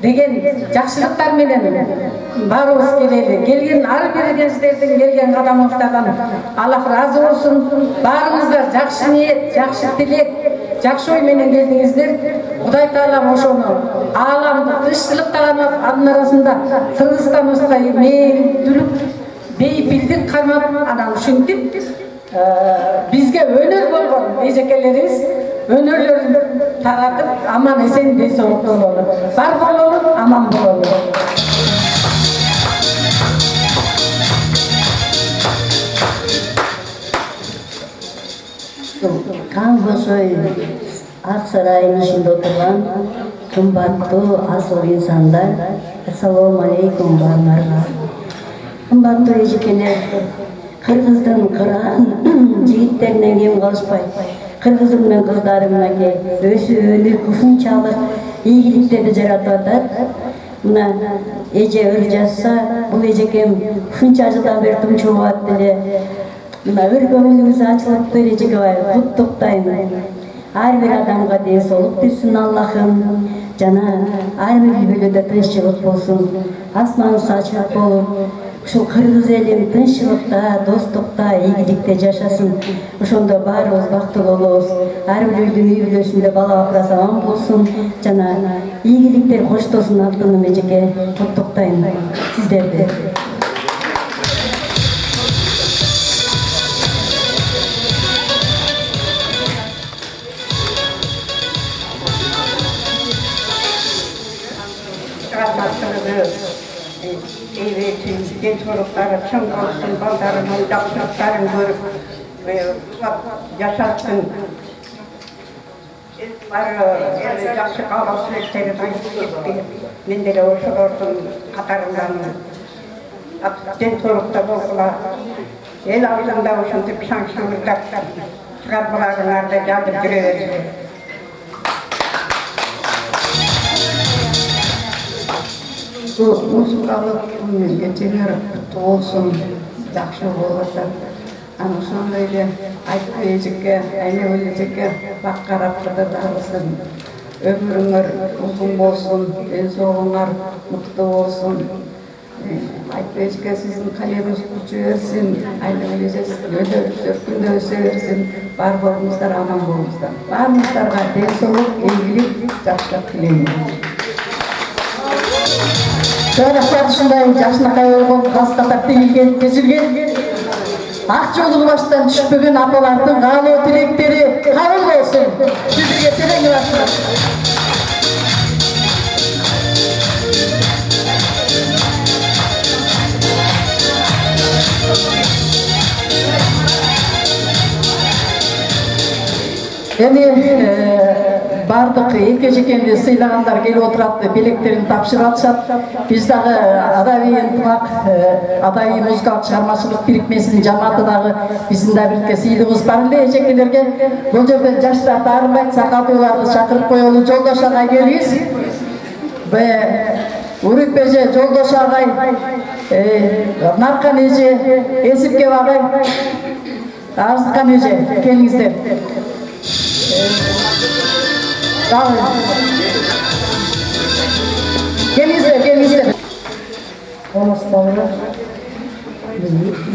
деген жакшылыктар менен баарыбыз келели. Келген ар биринездердин келген кадамыңыздардан Аллах ыраазы болсун. Баарыңыздар жакшы ниет, жакшы тилек, жакшы ой менен келдиңиздер. Кудай Таалам ошону ааламды тынччылыктан анын арасында Кыргызстаныбызга мээримдүүлүк, бейпилдик кармап, анан ушинтип бизге өнөр болгон эжекелерибиз өнөрлөрүн таратып, аман эсен ден соолукта бололу. Бар бололу, аман бололу. Кан Кошой Ак Сарайдын ичинде отурган кымбаттуу асыл инсандар, ассалому алейкум баарыңарга. Кымбаттуу эжекелер, кыргыздын кыран жигиттеринен кем калышпай, кыргыздын мен кыздары мынакей өсүп өнүп ушунчалык ийгиликтерди жаратып атат. Мына эже ыр жазса, бул эжекем ушунча жылдан бери тумчубат деле. Мына ыр көңүлүңүз ачылыптыр эжекебай, куттуктайм. Ар бир адамга ден соолук берсин Аллахым. Жана ар бир үй-бүлөдө тынччылык болсун, асманыбыз ачык болуп, ушул кыргыз элим тынччылыкта, достукта, ийгиликте жашасын. Ошондо баарыбыз бактылуу болобуз. Ар бир үйдүн үй-бүлөсүндө бала бакырасы аман болсун, жана ийгиликтер коштосун. Алтыным эжеке, куттуктайм сиздерди. Денсаулықтары чың болсын, балдарының жақсылықтарын көріп, жашасын. Бары жақсы қалған тілектерін айтып кетті. Мен де осылардың қатарындамын. Денсаулықта болғыла. Ел алдында осынтып шаңшылықтар шығармаларыңарды жазып жүре берді. Музыкалык кечелер куттуу болсун, жакшы болот. Анан ошондой эле Айтып эжеке, Айнагүл эжеке бак карап кыдырдарбызсын. Өмүрүңөр узун болсун, ден соолугуңар мыкты болсун. Айтып эжеке сиздин калемиңиз күчө берсин. Айнагүл эже өркүндө өсө берсин. Бар болуңуздар, аман болуңуздар. Баарыңыздарга ден соолук, ийгилик, жакшылык тилейм. Жараштар ушундай жакшынакай болгон кастатап келип түзүлгөн. ак жолу баштан түшпөгөн апалардын каалоо тилектери кабыл болсун. Сиздерге терең рахмат. Эми бардык эке жекенди сыйлагандар келип отурат, белектерин тапшырып атышат. Биз дагы Адави ынтымак, Адави музыкалык чыгармачылык бирикмесинин жамааты дагы биздин да бирке сыйлыгыбыз бар эле эжекелерге. Бул жерден жаштарды арынбайт, сакалдууларды чакырып коелу. Жолдош агай келиңиз. Урик эже, Жолдош агай, Наркан эже, Эсипкев агай, Арзыкан эже, келиңиздер. Келиңиздер. Қоныстары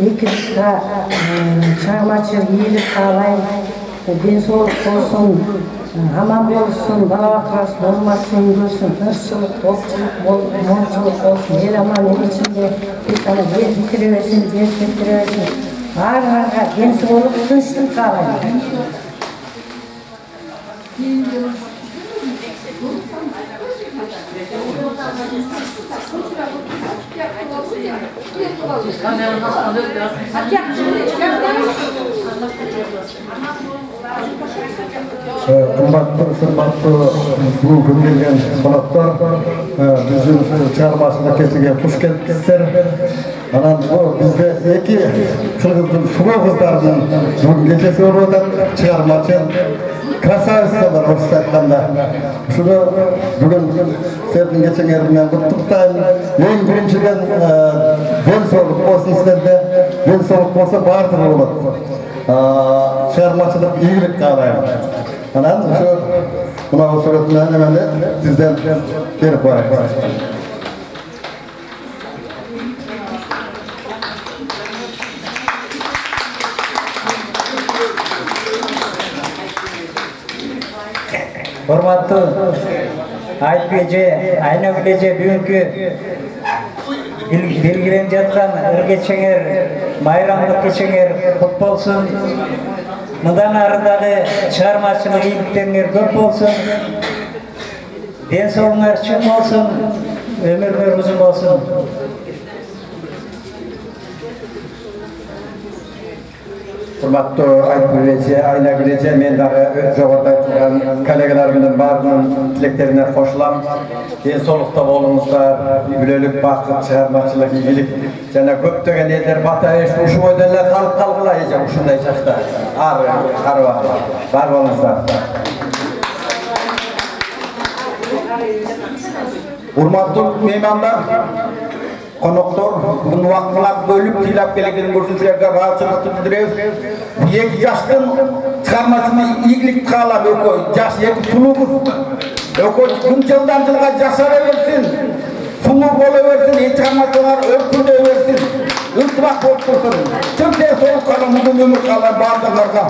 екі жұртқа чағмачылық иелік қалайын, денсаулық болсын, аман болсын, бала бақырасы болмасын, көрсін, тыныштылық, тоқшылық, молшылық болсын, ел аман ел ішінде, біз ана ел бітіре берсін, жер бітіре берсін, арға денсаулық, тыныштылық қалайын. Kımbatlı bugün gelgen konaklar bizim çağırmasında kesige hoş geldinizler. Anan bu bizde iki kırgızın sulu kızlarının bugün gecesi orada çıkarmak krasavistler var Ruslar'da. Şunu bugün sizin geçen yerinden kutluktayım. En birinciden densoluk olsun sizlerde. Densoluk olsa vardır olur. Çıkarmacılık iyilik kalayım. Anan şu buna o suratından hemen de sizden verip var. Hormatly Aytbeje, Aynagüleje bugünkü belgilenip жаткан ыргечеңер, майрамдык кечеңер көп болсун. Мындан ары дагы чыгармачылык ийгиликтериңер көп болсун. Денсаулыгыңар чың болсун, өмүрүңөр узун болсун. Hurmatlı Aytbeje, Aynagüleje, men dagı jogorda aytılgan kollegalarimin barının tileklerine koşulam. Densolukta bolуңуздар, ülülük, bakıt, çağırmacılık, iyilik. Jana köptögen eller batayış, uşu modeller kalıp kalgıla eje uşunday çakta. Bar bolуңуздар. Hurmatlı mehmanlar, konuklar, bugün vaktlar bölüp tilap gelgen görüşürlerge rahatçılıkты bildireriz. Екі жаштың çıkarmasını iyilik kalam ökoy. Jaş екі suluguz. Ökoy gün жылдан жылга жашара берсин. Сулуу боло берсин, çıkarmasılar örkүнө берсин. Ынтымак болуп турсун. Чын денсаулык калам, uzun ömür kalam бардыгыңарга.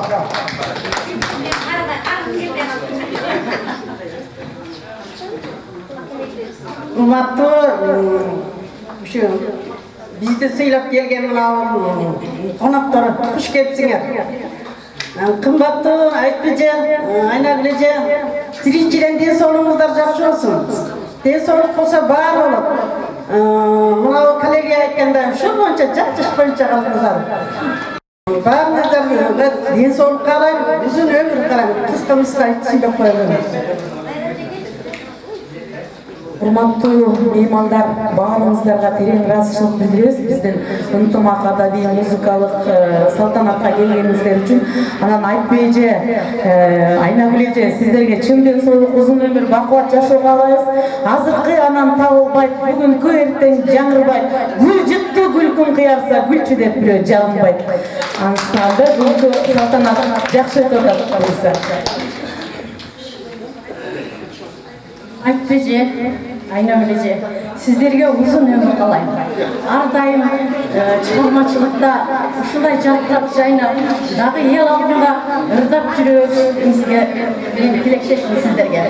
Урматтуу бизди сыйлап келген мына коноктор куш келипсиңер. Кымбаттуу Айтбеже, Айнагүлеже, тиричилен денсаулыгыңыздар жакшы болсун. Денсаулык болсо баары болот. Мына коллега айткандай ошол боюнча жак боюнча калыңыздар. Баарыңыздар денсаулык каалайм, uzun өмүр каалайм. Кыска сыйлап коелу. Урматтуу меймандар, баарыңыздарга терең ыраазычылык билдиребиз. Биздин ынтымак адабий музыкалык салтанатка келгениңиздер үчүн. Анан Айтбеже, Айнагүлеже, сиздерге чын денсаулык, узун өмүр, бакубат жашоо каалайбыз. Азыркы анан табылбайт, бүгүнкү эртең жаңырбайт. Гүл жыттı, гүл күн кыярса, гүлчү деп бирөө жалынбайт. Анда бүгүнкү салтанат жакшы өтүп атат. Айтбеже, Айнагүлеже, сиздерге uzun ömür каалайм. Ар дайым чыгармачылыкта ушундай жаркырап жайнап, дагы эл алдында ырдап жүрүүңүзгө мен тилектешмин сиздерге.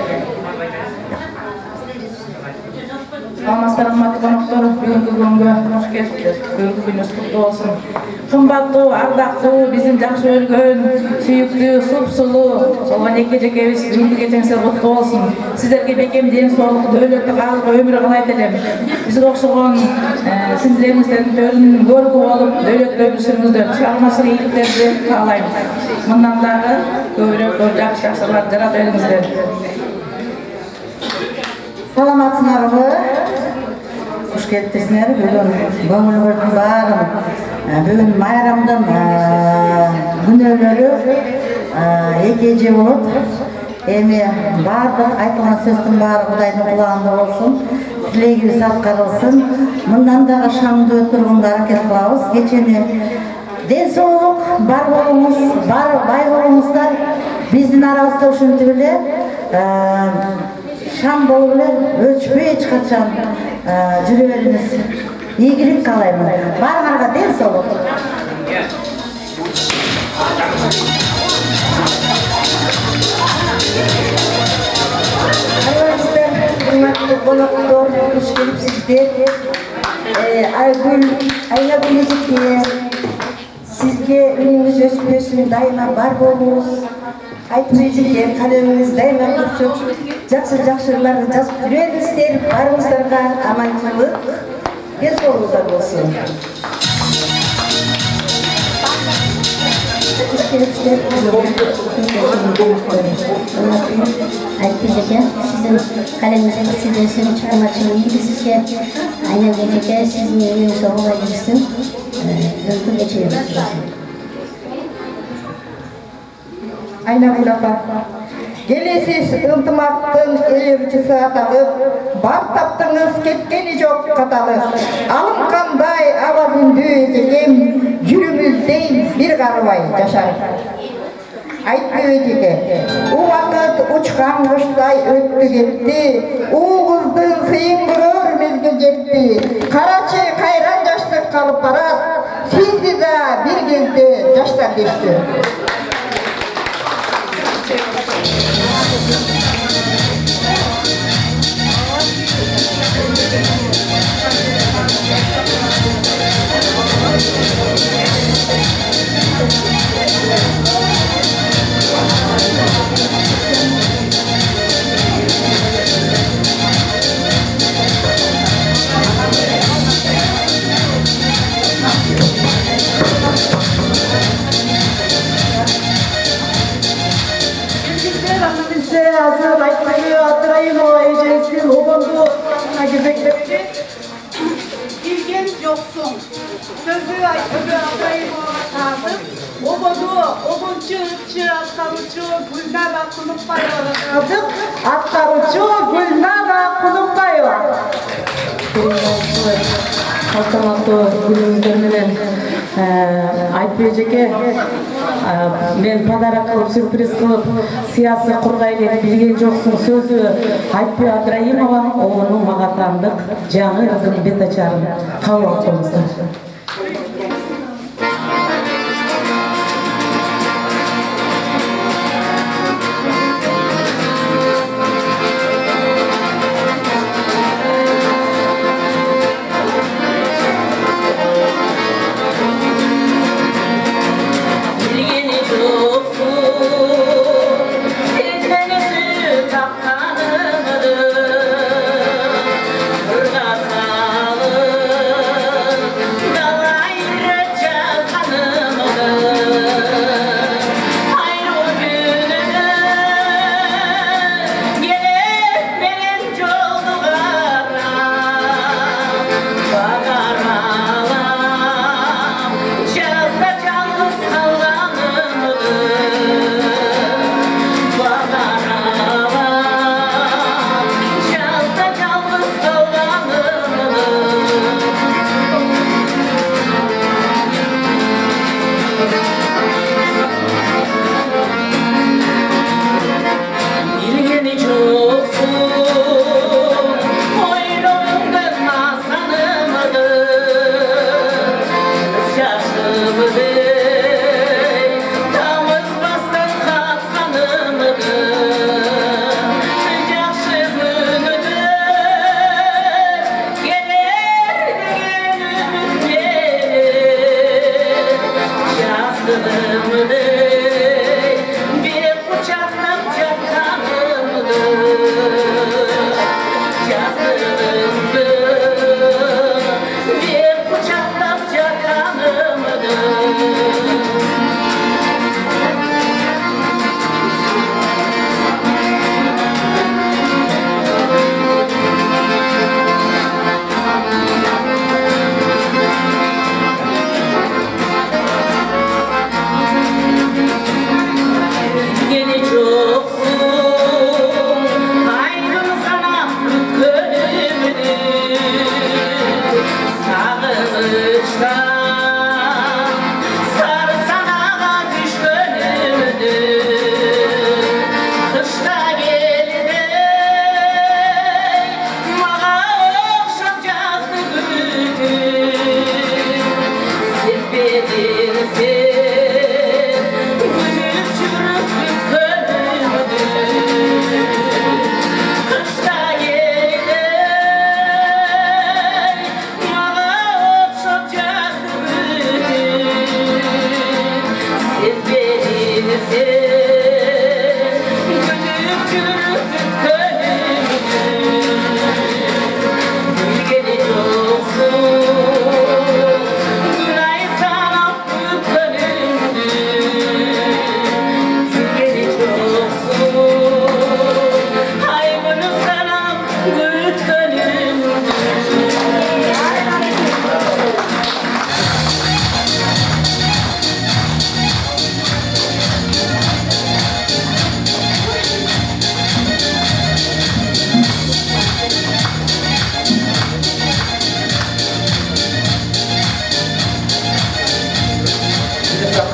Саламатсыздар, урматтуу коноктор, бүгүнкү күнгө кош келипсиздер. Бүгүнкү күнүңүз куттуу болсун. кымбаттуу ардактуу биздин жакшы көргөн сүйүктүү супсулуу болгон эки жекебиз бүгүнкү кечеңиздер куттуу болсун. Сиздерге бекем ден соолук, дөөлөттү каалык өмүр кылайт элем. Бизге окшогон сиңдилериңиздердин төрүнүн көркү болуп дөөлөттүү өмүр сүрүңүздөр, чыгармачылык ийгиликтерди каалайм. Мындан дагы көбүрөөк жакшы жакшыларды жарата бериңиздер. Саламатсыңарбы? Куш келиптирсиңер. Бүгүн көңүлүңөрдүн баарын бүгүн майрамдын күнөөлөрү экеже болот. Эми баардык айтылган сөздүн баары Кудайдын кулагында болсун. Тилегибиз аткарылсын. Мындан дагы шаңды өткөргөнгө аракет кылабыз. Кечени ден соолук бар болуңуз, бай болуңуздар. Биздин арабызда ушинтип эле шам болуп эле өчпөй эч качан жүрө бериңиз. Ийгилик каалаймын. Баарыңарга ден соолук. Урматтуу коноктор, куш келипсиздер. Айнагүл эжеке, сизге үнүңүз өчпөсүн, дайыма бар болуңуз. Айтып эжеке, калемиңиз дайыма көрсөк, жакшы ырларды жазып жүрө бериңиздер. Барыңыздарга аманчылык, ден соолугуңуздар болсун. Айтып эжеке, сиздин калемиңизге сиздердин чыгармачылык ийгилик сизге. Айнагүл эжеке, сиздин үйүңүз оңой жүрсүн. Бүгүнкү кечеңиз болсун. Айнагүл апа, келесиз ынтымактын ээрчиси аталып, бар таптыңыз, кеткени жок каталып. Алынкандай аба күндү эжекем, жүрүмүздей бир карыбай жашар. Айтпай эжеке, убакыт учкан куштай өттү кетти, угуздун сыйын көрөр мезгил жетти. Карачы кайран жаштык калып барат, сизди да бир кезде жаштар кечти. Hazır Aytbay Abdurayımova ejensinin obondu gezeklerdi. Bilgen yoksun. Sözü Aytbay Abdurayımova tazım. Oboncu, ırkçı, atkarucu, Gülnara Kunukbayova tazım. Atkarucu, Gülnara Kunukbayova. Салтанаттуу күнүңүздөр менен Айтбай эжеке, мен подарок кылып, сюрприз кылып, сыясы кургай элек билген жоксуң сөзү Айтбай Абдраимова, ону мага таандык жаңы ырдын бет ачарын кабыл алып коюңуздар. Irga salın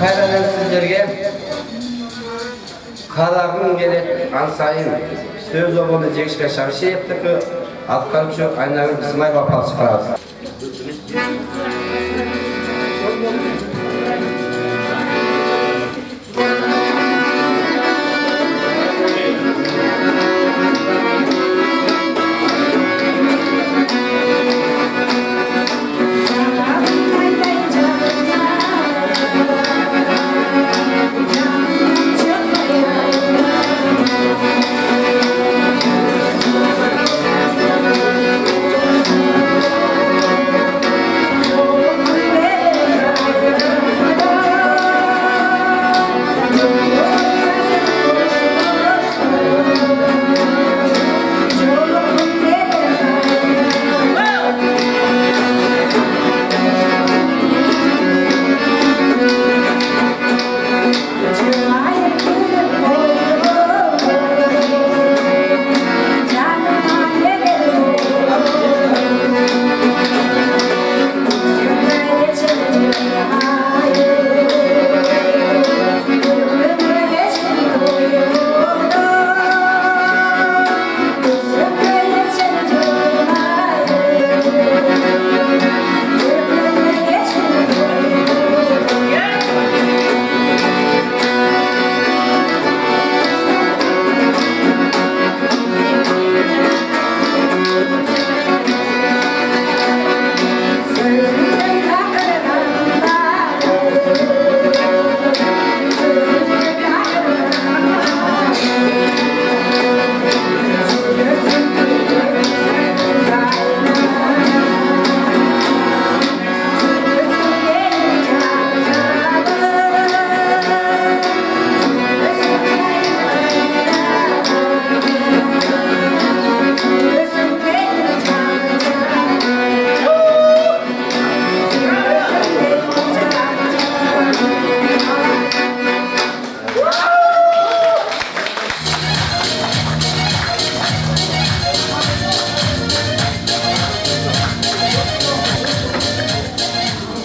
kayranın sizlerge kalağın gerek ansayın söz olanı Cekşbe Şamşeyev'deki atkarıcı Aynagül İsmail Bapal çıkarız.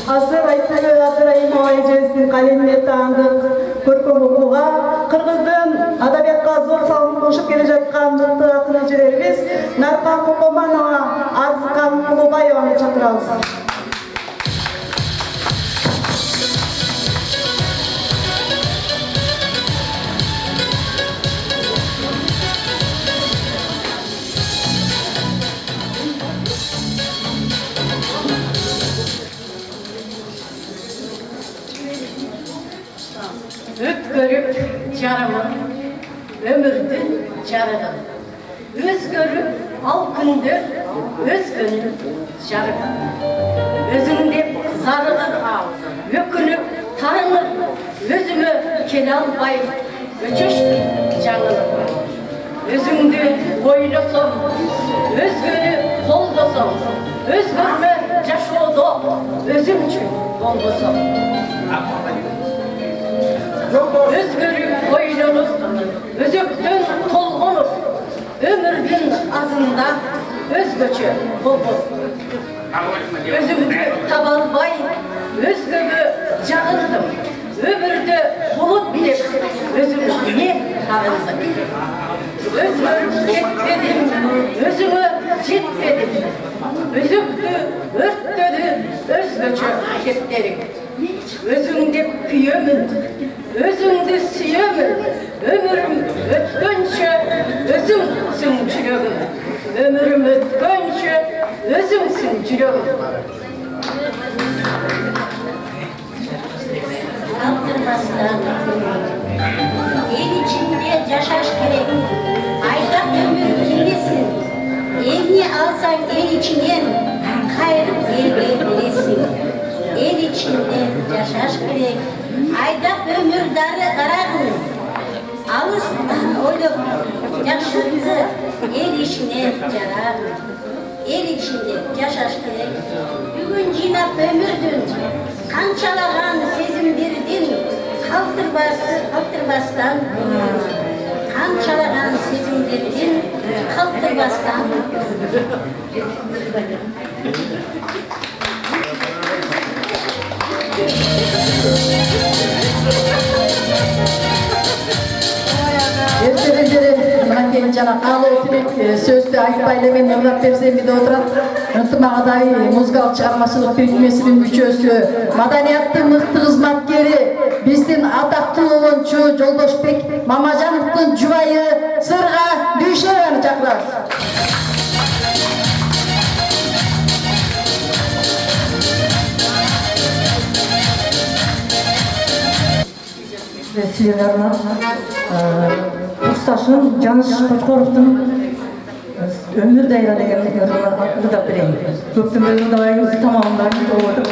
Asır Aytbebe Abdurayimova эжесинин калемине таандык көркөм окууга кыргыздын адабиятка зор салым кошуп келе жаткан мыкты акын эжелерибиз Наркан Кокоманова, Арзыкан Кулубаеваны чакырабыз. Ötkörüp jarımın, ömürdün jarıgın. Özgörüp alkındır, özgünün jarıgın. Özündep zarıgın al, ökünüp tarınıp, özümü kele albay, öçüştüm canım. Özündü boylasam, özgünü koldasam, özgürme yaşoğdu, özüm için doldasam. Özgürüm boylanıp, özüktün tolğunup, ömürdün azında özgöçü bulbul. Özümdü tabalbay, özgümü canındım, ömürdü bulut bilip, özümü ne tarındım. Özgürüm ketmedim, özümü jetmedim, özüktü, örttüdü, özgöçü ketlerim. Özüngde küyömün, özüngde süyömün, ömürüm ötkönçe, özümsün çürögüm. Ömürüm ötkönçe, özümsün çürögüm. Kaldırmasdan, el içinde yaşaş gerek. Ayda ömür kimdesin? Elini alsan el içinden, kayrıp el bilesin. El içinde yaşaş gerek. Ayda ömür darağın. Alış oylap yaşınızı el işine yarar. El içinde yaşaş gerek. Bugün cinap ömürdün. Kançalagan sezimleridin kaltırmastan. Kançalagan sezimleridin kaltırmastan. Thank you. Erteden beri mınакей жана каалоо тилек сөздү айтпай эле мен ырдап берсем деп отурат. Ынтымак Адаби музыкалык чыгармачылык бирикмесинин мүчөсү, маданияттын мыкты кызматкери, биздин атактуу обончу Жолдошбек Мамажановдун жубайы Сырга Дүйшеваны чакырабыз. Силерге арнап курсташым Жаныш Кочкоровдун Өмүр дайра деген ырдап берейин. Көптөн бери ырдабайбыз, тамамындайбыз болуп атат.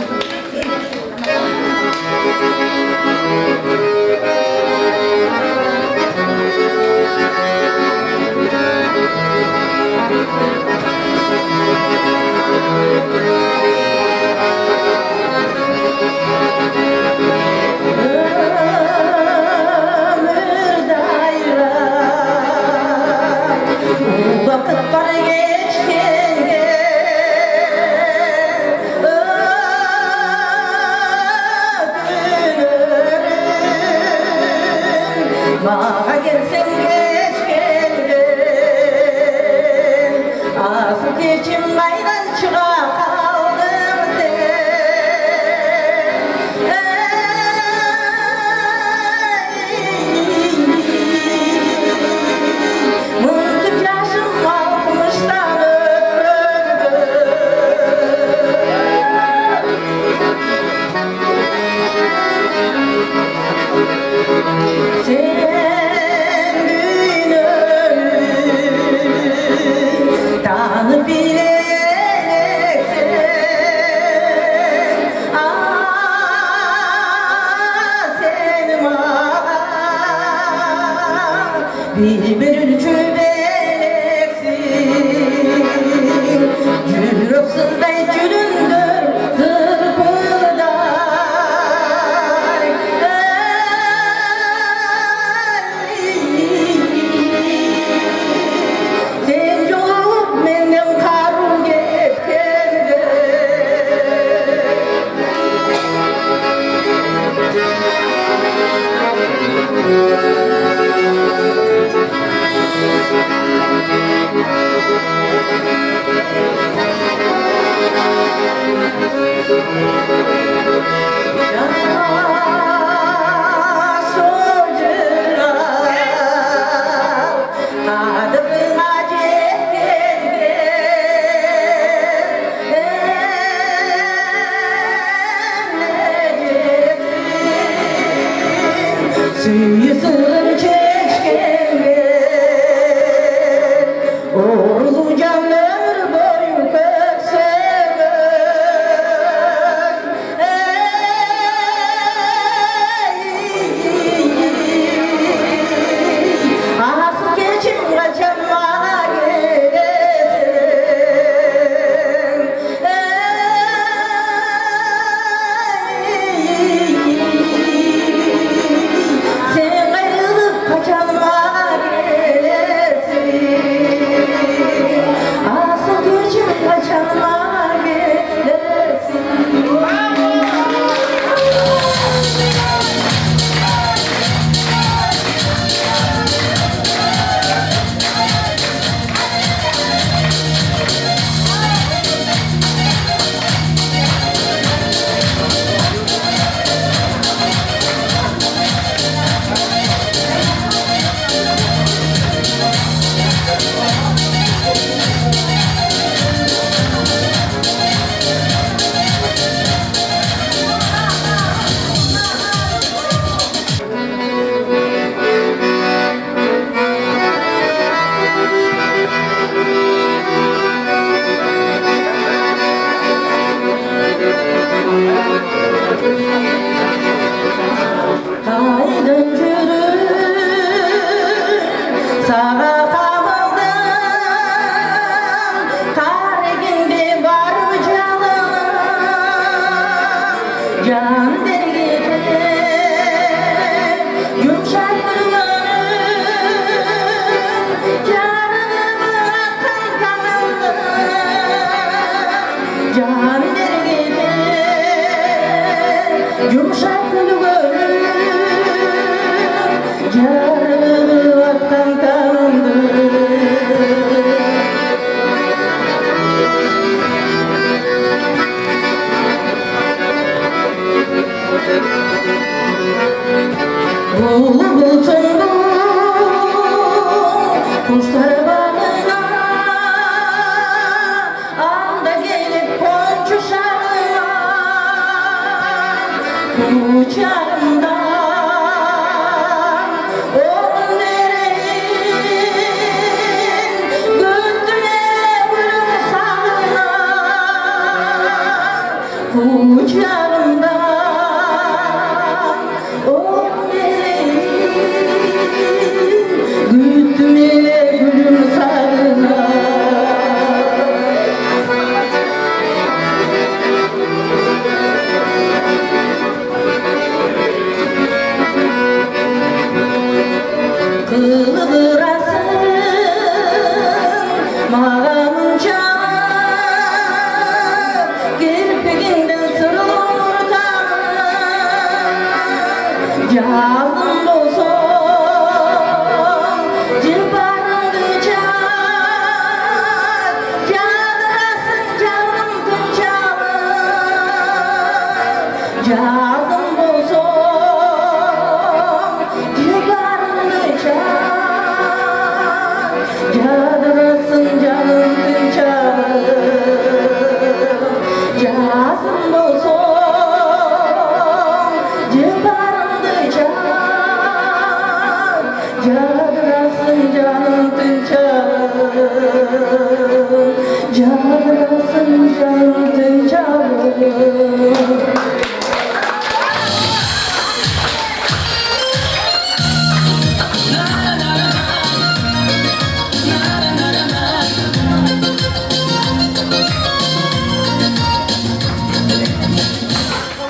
Yumuşak gönül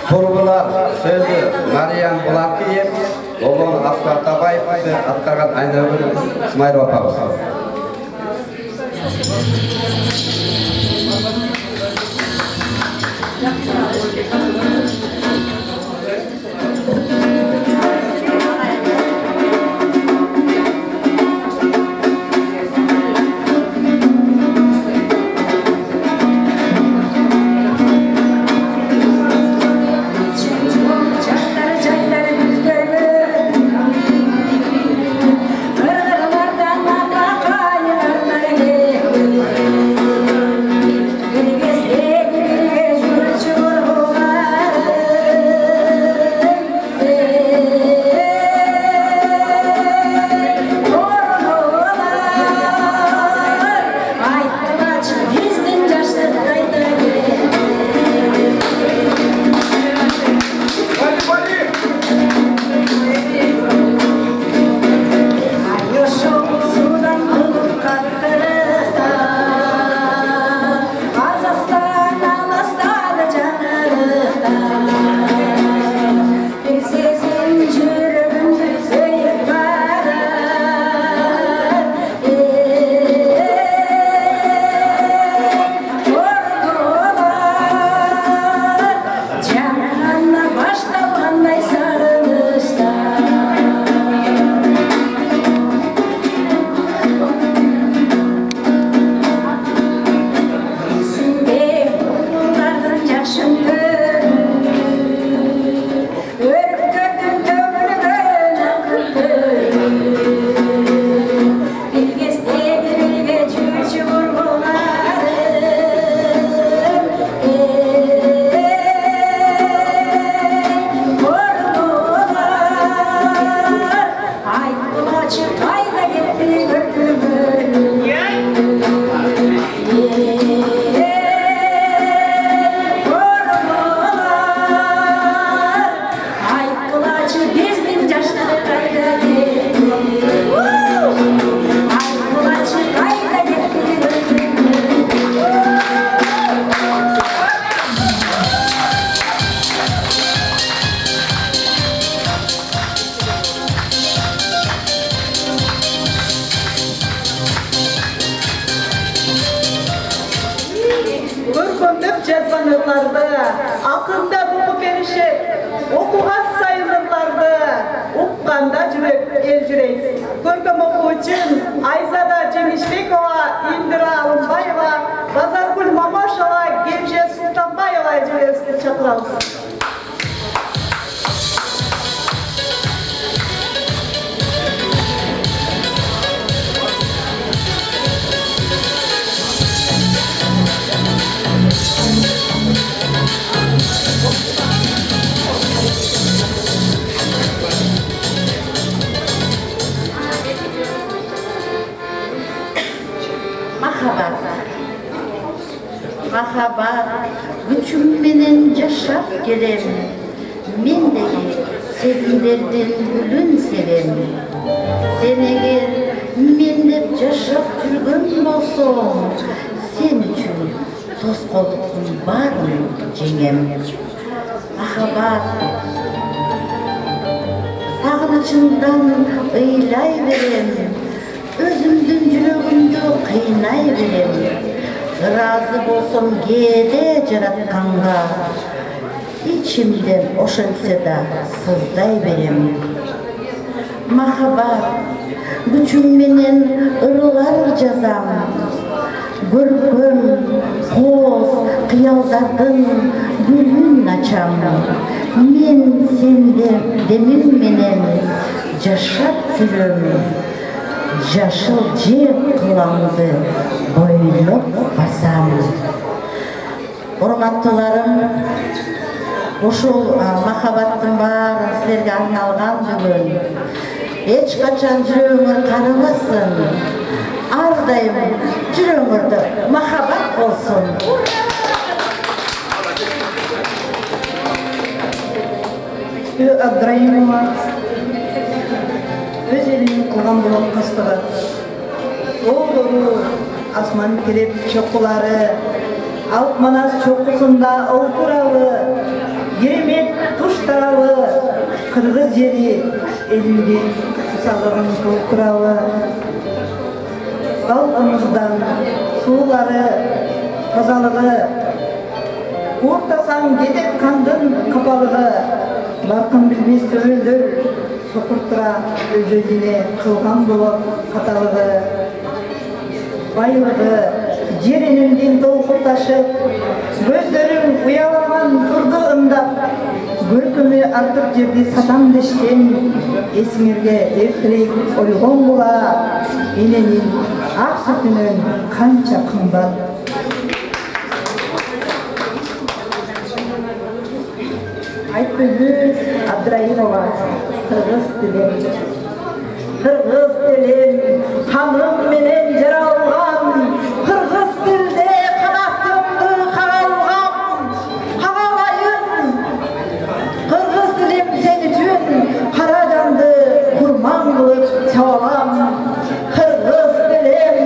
Kurgular sözü Mariyan Bulakiyev, oğlum Asfar Tabayev atkargan Aynagül İsmail Vapağız. Көркөмдөп жазган ырларды, акында букуп беришет, окуган сайын ырларды, укканда жүрөк элжирейт. Көркөм окуу үчүн Айзада Жемишбекова, Индира Алымбаева, Базаргүл Мамашова, Кенже Султанбаева эжелерибизди чакырабыз. махаббат күчүм менен жашап келем, мендеги сезимдердин гүлүн серем. Сен эгер мен деп жашап жүргөн болсоң, сен үчүн тоскоолдуктун баарын жеңем. Махаббат сагынычыңдан ыйлай берем, өзүмдүн жүрөгүмдү кыйнай берем. Ыраазы болсом кээде жаратканга, ичимден ошентсе да сыздай берем. Махаббат күчүм менен ырлар жазам, көркөм кооз кыялдардын гүлүн ачам. Мен сендер демим менен жашап жүрөм, жашыл жер кыламды бойлоп басам. Урматтууларым, ушул махаббаттын баары силерге арналган бүгүн. Эч качан жүрөгүңөр карабасын, ар дайым жүрөгүңөрдө махаббат болсун. Абдраимова өз элинин кылган болот кастыгы, оолору асман кереп чокулары, Ак Манас чокусунда олтурабы, керемет туштабы, кыргыз жери элимдин кусалыгын толтурабы. Калкымыздан суулары, тазалыгы, ууртасаң кетет кандын капалыгы, баркын билбес төбөлдөр сокуртура өз өзүнө кылган болот каталыгы. Байлыгы жер энемдин толкуп ташып, көздөрүң уялаган турду ымдап, көркөмү артык жерди сатам дешкен, эсиңерге эртерээк ойгон була, эненин ак сүтүнөн канча кымбат. Айтбүбү Абдраимова, кыргыз тилем. Кыргыз тилем каным менен жаралган, кыргыз тилде канатымды кагалгам, кагалайын. Кыргыз тилем сен үчүн кара жанды курман кылып чабалам. Кыргыз тилем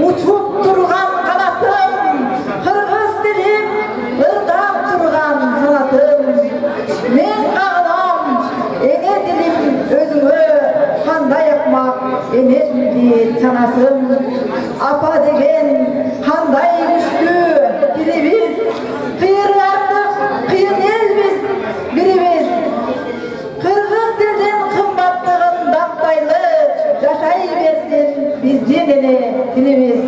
учуп турган канатым, кыргыз тилем ырдап турган санатым. Мен кагалам эне тилим өзүңө, кандай акмак энемди чанасым. Апа деген кандай күчтүү тилибиз, кыйыры артык кыйын элбиз бирибиз. Кыргыз тилдин кымбаттыгын дактайлы жашай берсин биздин эне тилибиз.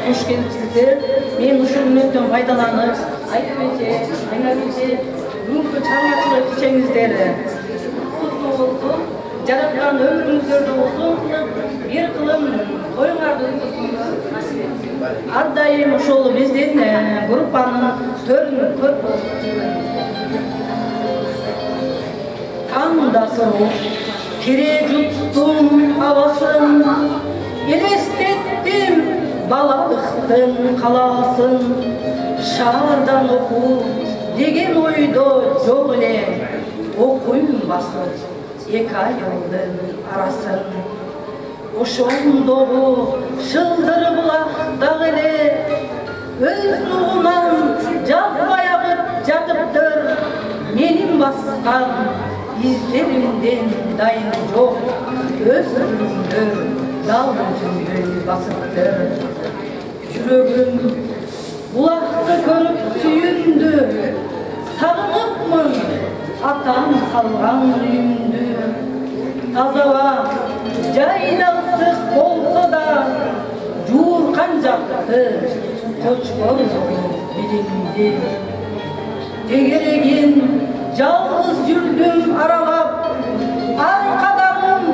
Hoş geldinizler. Men ушул мүнөттөн пайдаланып, айтып эже, айнагүлже, бүгүнкү чаңгачылык кечеңиздер куттуу болсун, жараткан өмүрүңүздөрдү узун кылып, бир кылым тоюңарды өткөрүңүздөр насип этсин. Ар дайым ошол биздин группанын төрүнүн көп болуп таңда туруп, кере жуттум абасын, элестеттим балалыктын калаасын. Шаардан окуу деген ойдо жок эле, окуйм басып эки айылдын арасын. Ошондогу шылдыр булактагы эле өз нугунан жазбай агып жатыптыр. Менин баскан излеримден дайын жок, өз өмүрүмдө дал өзүмдү басыптыр. Жүрөгүм булакты көрүп сүйүндү, сагыныпмын атам салган үйүмдү. Таза аба жайда ысык болсо да, жууркан жакты кочкор биримди. Тегерегин жалгыз жүрдүм аралап, ар кадамым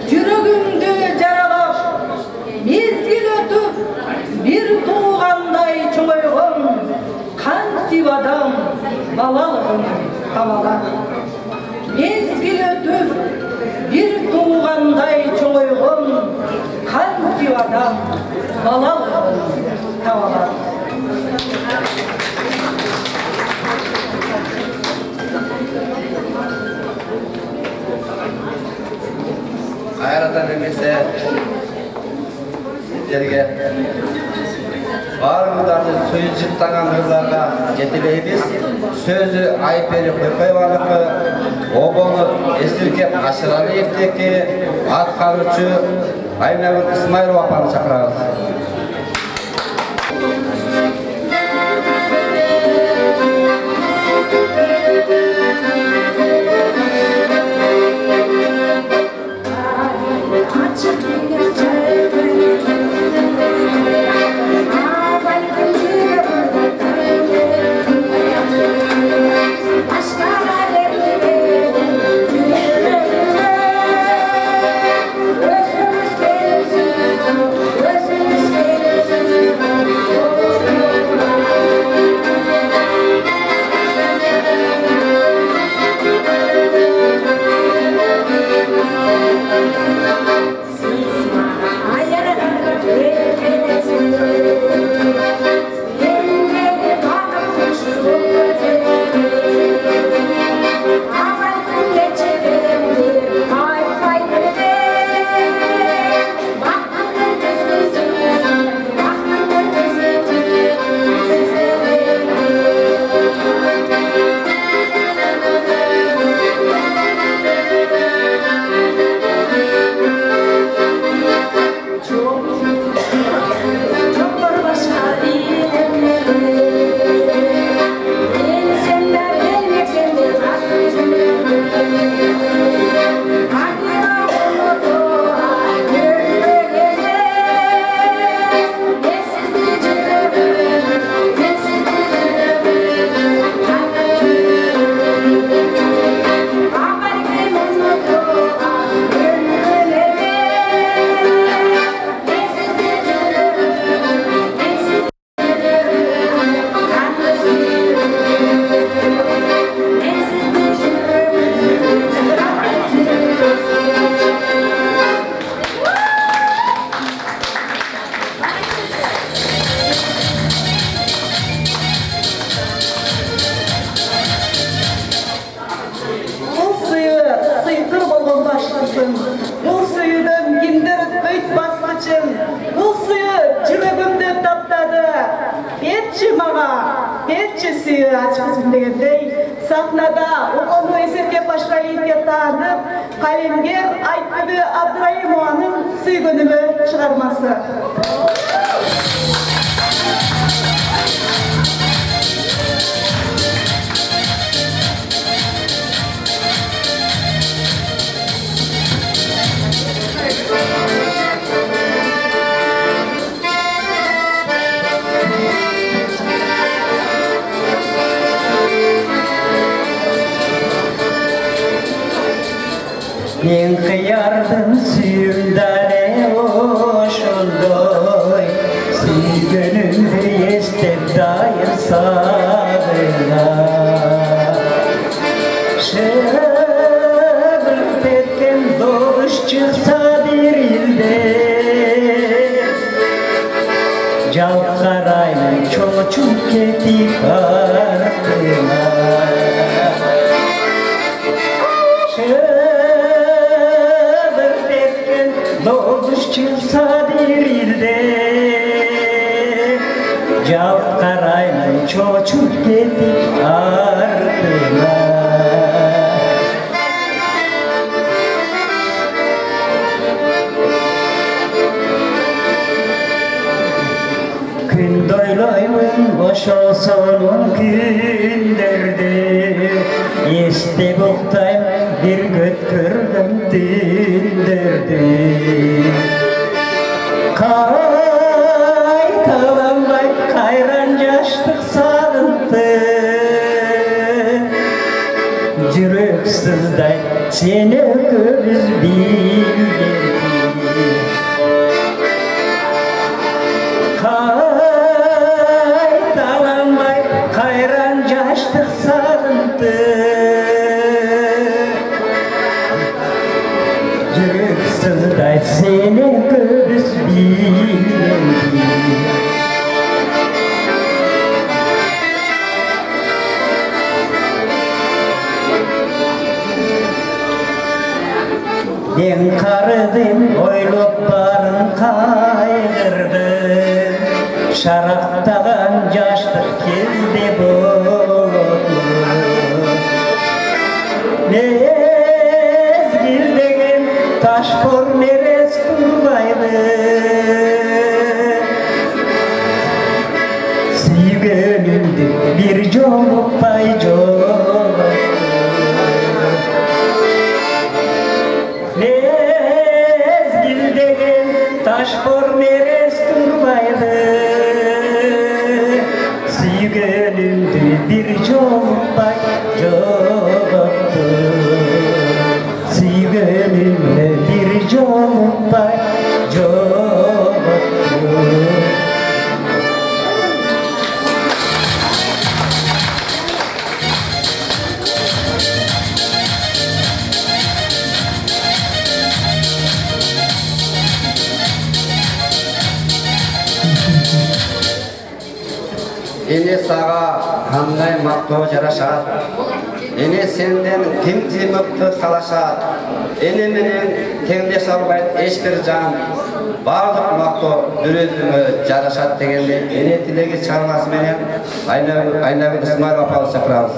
жүрөгүмдү жаралап. Мезгил өтүп бир туугандай чоңойгон, кантип адам балалыгын табалап. Мезгил өтүп бир туугандай чоңойгон, сіздерге. Барыңыздарды сөз жыттаған ырзарға жетелейбіз. Сөзі Айпери Койкоеваныкі, обоны Эсиркеп Ашыралиевтеки, атқарушы Айнагүл Исмайлова апаны шақырабыз. Бұл сүйдің кимдер өт басқычын, бұл сүйі жүрегімді таптады. Берші маға, берші сүйі ашқызым дегендей, сахнада Обону Эсиркеп Ашыралиевке танып, қалемгер Айтбүбі Абдраимованың сүйгінімі шығармасы. Мен қиярдым сүйімдәне ошондой, сүйгөнүм бір естеп дайыр садына. Шыбырт еткен доғыш чықса бір елде, жалт қараймын чочуп кетіп артына. Çıksa dirilde, cevap karayla çocuk gidip ardına. Gün doylayım boş olsa onun günlerde, este buktayım bir götkürgüm dinlerdi. Kaytalanmay kayran yaştık sarıntı, Jürek sızday seni göz bildirdi. Kaytalanmay kayran yaştık sarıntı, Jürek sızday seni göz bildirdi. Ben karıdım oylop barın kaygırdım. шарықтаған жаштық кезде болот мезгил деген ташпор нерес турбайды сүйгөнүмдү бир жолукпай мезгил деген ташпор нерес турбайды сүйгөнүмдү бир жолукпай жоғотту сүйгөнүмдү бир жолукпай жоғотту. Эне сага кандай мактоо жарашат, эне сенден кимди мыкты калашат, эне менен теңдеш албайт эч бир жан, бардык мактоо бир өзүңө жарашат дегенде эне тилеги чыгармасы менен Айнагүл Исмаил апаны чакырабыз.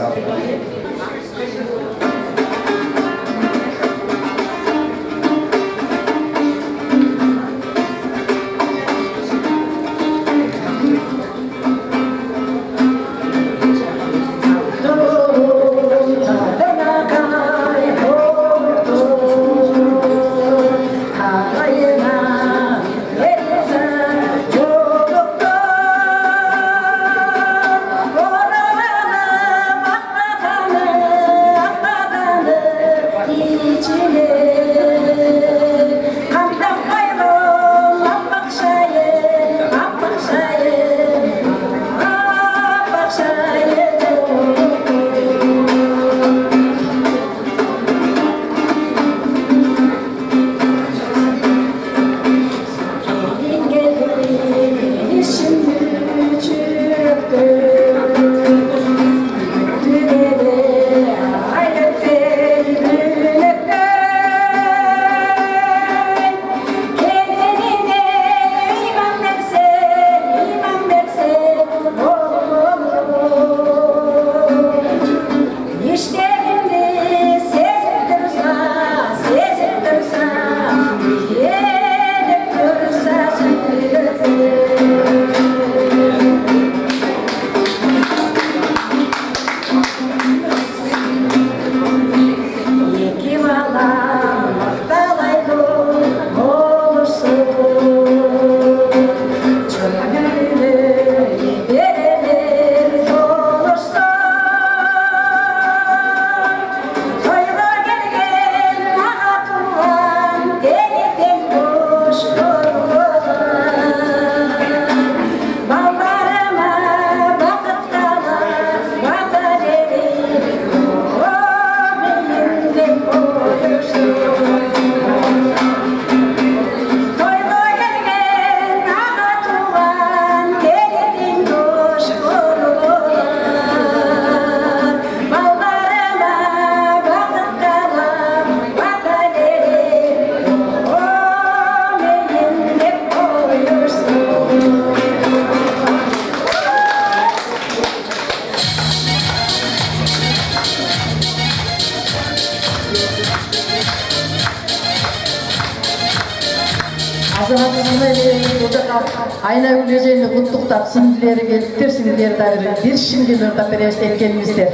Айнагүл эжени куттуктап, сиңдилери келиптир, сиңдилери дагы бир шимден ырдап беребиз экенибиздер.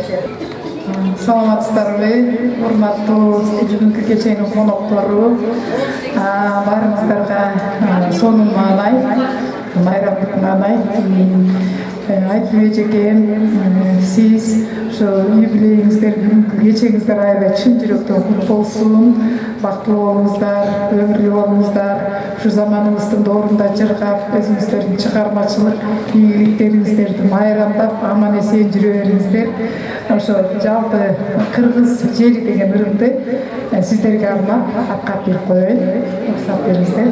Саламатсыздарбы, урматтуу бүгүнкү кеченин коноктору, баарыңыздарга сонун маанай, майрамдык маанай. Айтып эжекем, сиз ошо юбилейиңиздер, бүгүнкү кечеңиздер аябай чын жүрөктөн кут болсун, бактылуу болуңуздар, өмүрлүү болуңуздар, ушу заманыбыздын доорунда жыргап, өзүңүздөрдүн чыгармачылык ийгиликтериңиздерди майрамдап, аман эсен жүрө бериңиздер. Ошо жалпы кыргыз жери деген ырымды сиздерге арнап аткап берип коеюн. Уруксат бериңиздер.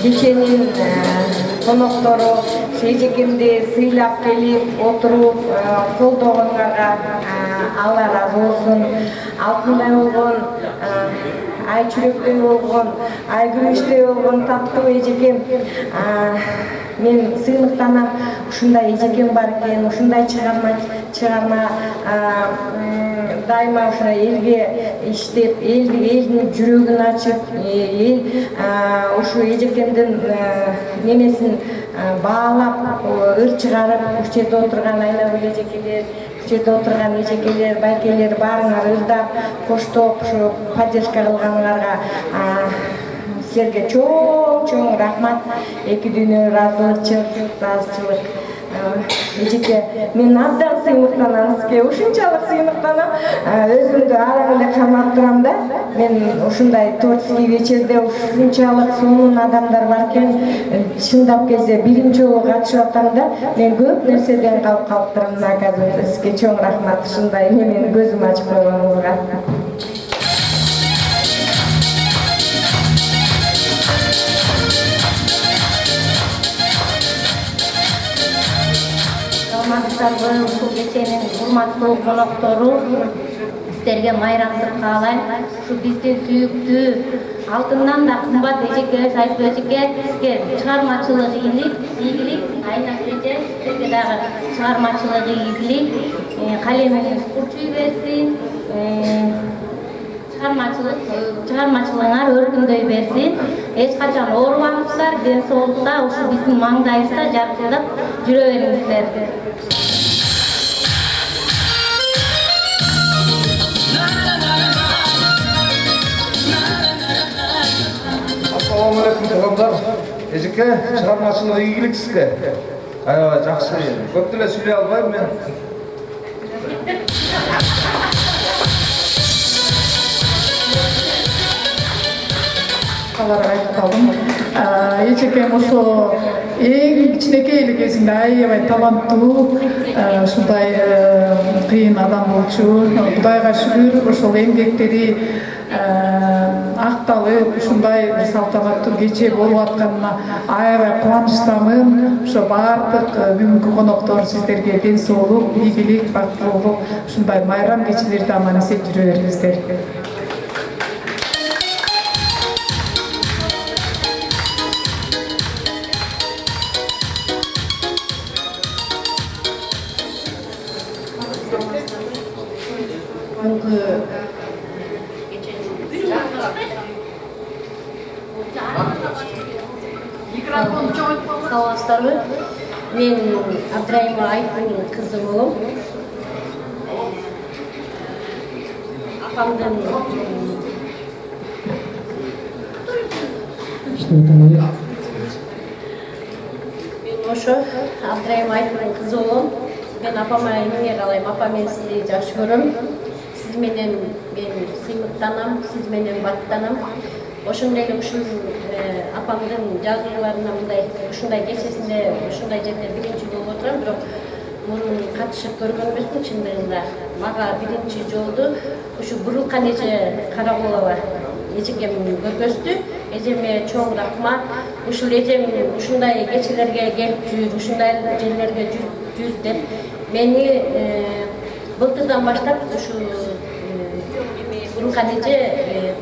Кеченин коноктору эжекемди сыйлап келип отуруп колдогонуңарга Алла ыраазы болсун. Алтындай болгон, ай чүрөктөй болгон, ай күмүштөй болгон таттуу эжекем. Мен сыйлыктанам, ушундай эжекем бар экен, ушундай чыгарма дайыма ушундай элге иштеп, элдин жүрөгүн ачып, ушу эжекемдин немесин баалап, ыр чыгарып, ушул жерде отурган айнагүл эжекелер, ушул жерде отурган эжекелер, байкелер баарыңар ырдап, коштоп, ушу поддержка кылганыңарга силерге чоң рахмат. Эки дүйнө ыраазычылык. Эжеке, мен абдан сыймыктанам сизге, ушунчалык сыймыктанам. Өзүмдү араң эле кармап турам да. Мен ушундай творческий вечерде ушунчалык сонун адамдар бар экен, чындап кезде биринчи жолу катышып атам да. Мен көп нерседен калып калыптырмын. Казыр сизге чоң рахмат ушундай немени көзүм ачып койгонуңузга. Ушул кеченин урматтуу коноктору, сиздерге майрамдык каалайм. Ушу биздин сүйүктүү, алтындан да кымбат эжекебиз Айтпөө эжеке, сизге чыгармачылык ийгилик, Айнагүл эже, сизге дагы чыгармачылык ийгилик, калемиңиз курчуй берсин, чыгармачылыгыңар өркүндөй берсин. Эч качан оорубаңыздар, ден соолукта ушу биздин маңдайыбызда жаркырап жүрө бериңиздер. Assalamu alaikum tug'amlar. Эжеке, чыгармачылык ийгилик сизге. Аябай жакшы. Көп деле сүйлөй албайм мен. Аларга айтып калдым. Эжекем ошо эң кичинекей эле кезинде аябай таланттуу, ушундай кыйын адам болчу. Кудайга шүгүр, ошол эмгектери ак акталып ушундай бир салтанаттуу кече болуп атканына аябай кубанычтамын. Ошо баардык бүгүнкү коноктор сиздерге ден соолук, ийгилик, бактылуулук, ушундай майрам кечелерди аман эсен жүрө бериңиздер. Саламатсыздарбы? Мен Абдраимова Айткүннүн кызы болом. Апамдын мен ошо Абдраимова Айткүннүн кызы болом. Мен апама эмне каалайм? Апам мен сизди жакшы көрөм. Сиз менен мен сыймыктанам, сиз менен баттанам. Ошондой эле ушул апамдын жазууларына мындай ушундай кечесинде ушундай жерде биринчи болуп отурам, бирок мурун катышып көргөн эмесмин чындыгында. Мага биринчи жолду ушу Бурулкан эже Каракулова эжекем көргөздү. Эжеме чоң рахмат. Ушул эжем ушундай кечелерге келип жүр, ушундай жерлерге жүр деп мени былтырдан баштап ушу Бурулкан эже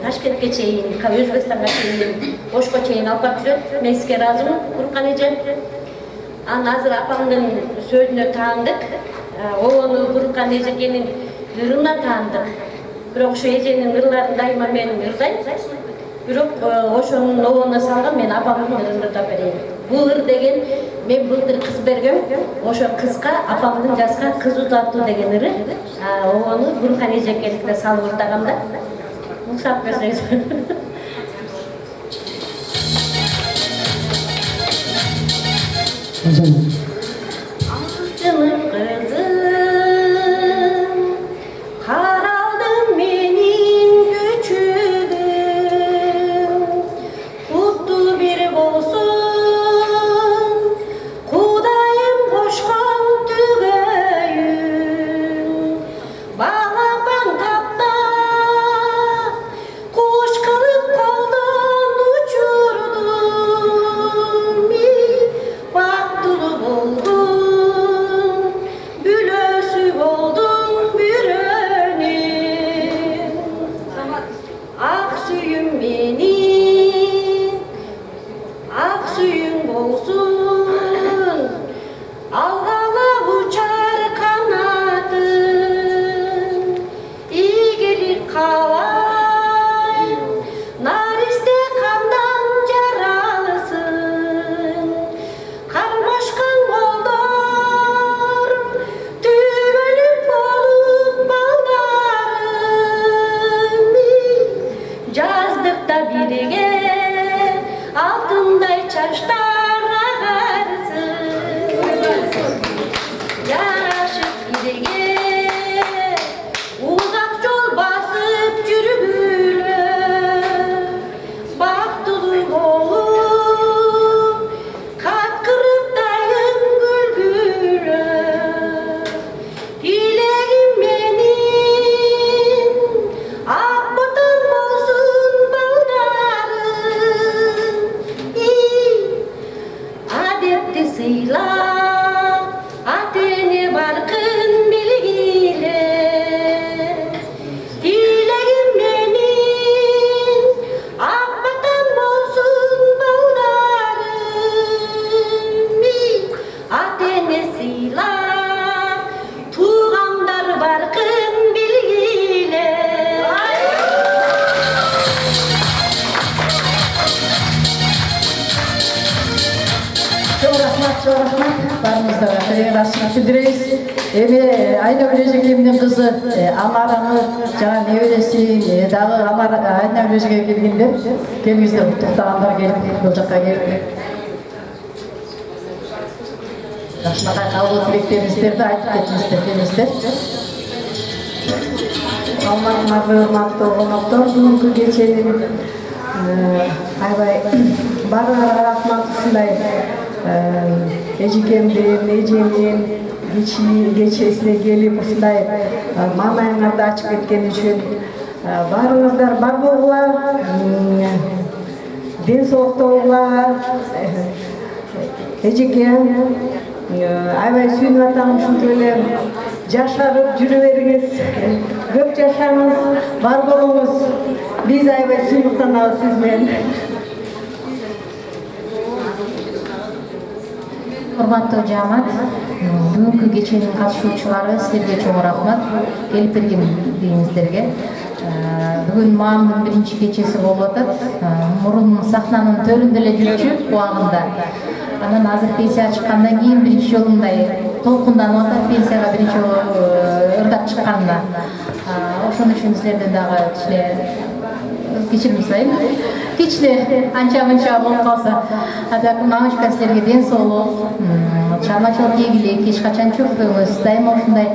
Ташкентке чейин, Өзбекстанга чейин, Ошко чейин алып барып жүрөт. Мен сизге ыраазымын, Бурулкан эже. Анан азыр апамдын сөзүнө таандык. Обону Бурулкан эжекенин ырына таандык. Бирок ошо эженин ырларын дайыма мен ырзайм. Бирок ошонун обону салган мен апамдын ырын ырдап берейин. Бул ыр деген мен былтыр кыз бергем. Ошо кызга апамдын жазган кыз узатуу деген ыры. Обону Бурулкан эжекенисине салып ырдагам да. Муксат берсеңиз. Алтынып кызым, каралдым менин күчүгүм, куттуу бир болсун, Кудайым кошкон түгөйүм, балапан таптап, куш кылып колдон учурдум, бактылуу болдум, бүлөсү болдум бирөөнүн. Ак сүйүм менин, ак сүйүң болсун, алгала учар канатым, ийгилик каалайм, наристе кандан жаралсын, кармашкан колдор, түбөлүк болуп балдарым, жаздыкта бирге алтындай чачтар агарсын, жарашып бирге узак жол басып жүргүлө, бактылуу болуп какырып дайым күлгүлө. Тилегим менин ак бутун болсун балдарым, адетти сыйлап, ата-эне баркын билгиле. Тилегим менин ак бутун болсун балдарым, ата-эне сыйлап, туугандар баркын билгиле. Чоң рахмат, баарыңыздарга тилек рахмат билдиребиз. Эми Айнагүл эжекемдин кызы Амараны жана небересин дагы Айнагүл эжеге келгендер, келиңиздер, куттуктагандар келип, бул жакка келип. Жакшынакай кабыл тилектериңиздерди айтып кетиңиздер, келиңиздер. Саламатсыздарбы, урматтуу коноктор, бүгүнкү кеченин аябай баарыңарга рахмат. Ушундай эжекемдин, эжемдин кечесине келип ушундай маанайыңарды ачып кеткен үчүн Баарыңыздар бар болгула, ден соолукта болгула. Эжеке аябай сүйүнүп атам, ушинтип эле жашарып жүрө бериңиз, көп жашаңыз, бар болуңуз. Биз аябай сүйүнүктанабыз сиз менен. Урматтуу жаамат, бүгүнкү кеченин катышуучулары, силерге чоң рахмат келип бергендиңиздерге. Бүгүн маамдын биринчи кечеси болуп атат. Мурун сахнанын төрүндө эле жүрчү убагында. Анан азыр пенсияга чыккандан кийин биринчи жолу мындай толкунданып атат, пенсияга биринчи жолу ырдап чыкканына. Ошон үчүн силерден дагы кечирим сурайм. Кичине анча-мынча болуп калса, мамочка силерге ден соолук, чыгармачылык ийгилик, эч качан чөкпөңүз, дайыма ушундай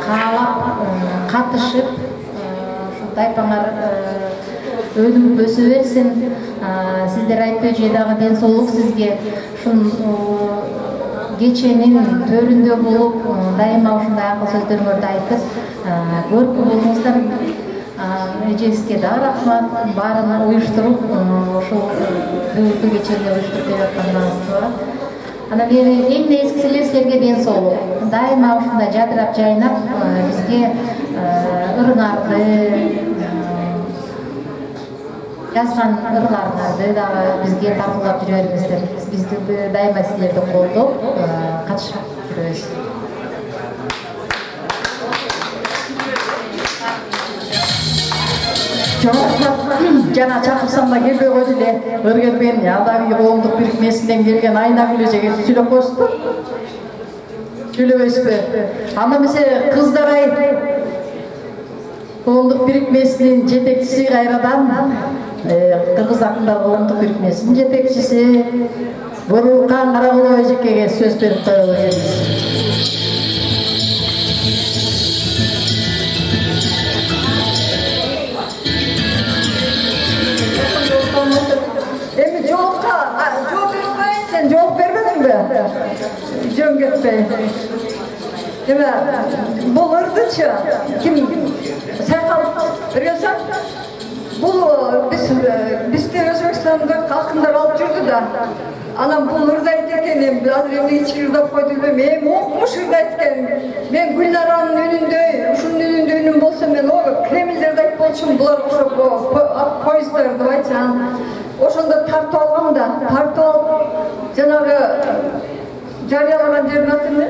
каалап, катышып, тайпаңар өнүгүп өсө берсин. Сиздер айтпай же дагы ден соолук сизге. Ушун кеченин төрүндө болуп, дайыма ушундай акыл сөздөрүңөрдү айтып, көркү болуңуздар. Эжеңизге дагы рахмат, баарын уюштуруп, ушул бүгүнкү кечени уюштуруп берип атканыңызга. Анан эң негизгиси силерге ден соолук. Дайыма ушундай жадырап жайнап, бизге ырыңарды, жазган ырларыңарды дагы бизге тартуулап жүрө бериңиздер. Бизди дайыма силерди колдоп, катышып жүрөбүз. Жана чакырсам да келбей койду эле. Өргенмен Адави коомдук бирикмесинен келген Айнагүл эжеге сүйлөп коесузбу? Сүйлөбөйсүзбү? Анда эмесе кыздар-ай, коомдук бирикмесинин жетекчиси кайрадан Кыргыз акындар коомдук бирикмесинин жетекчиси Буруукан Каракулов эжекеге сөз берип коелу келиңиз. Эми жоопка жооп берип коеюн, сен жооп бербедиңби? Жөн кетпей. Эми бул ырдычы ким сайкал берген? Бул бизде Өзбекстандык акындар алып жүрдү да. Анан бул ырдайт экен, эми азыр эмне ички ырдап койду билбейм. Эми окмуш ырдайт экен. Мен Гүлнаранын үнүндөй, ушунун үнүндө үнүм болсо мен Кремльдерди айтып болчумун, булар ошо поезддарды айтчы. Ошондо тартып алгам да, тартып алып жанагы жарыялаган жердин аты эмне?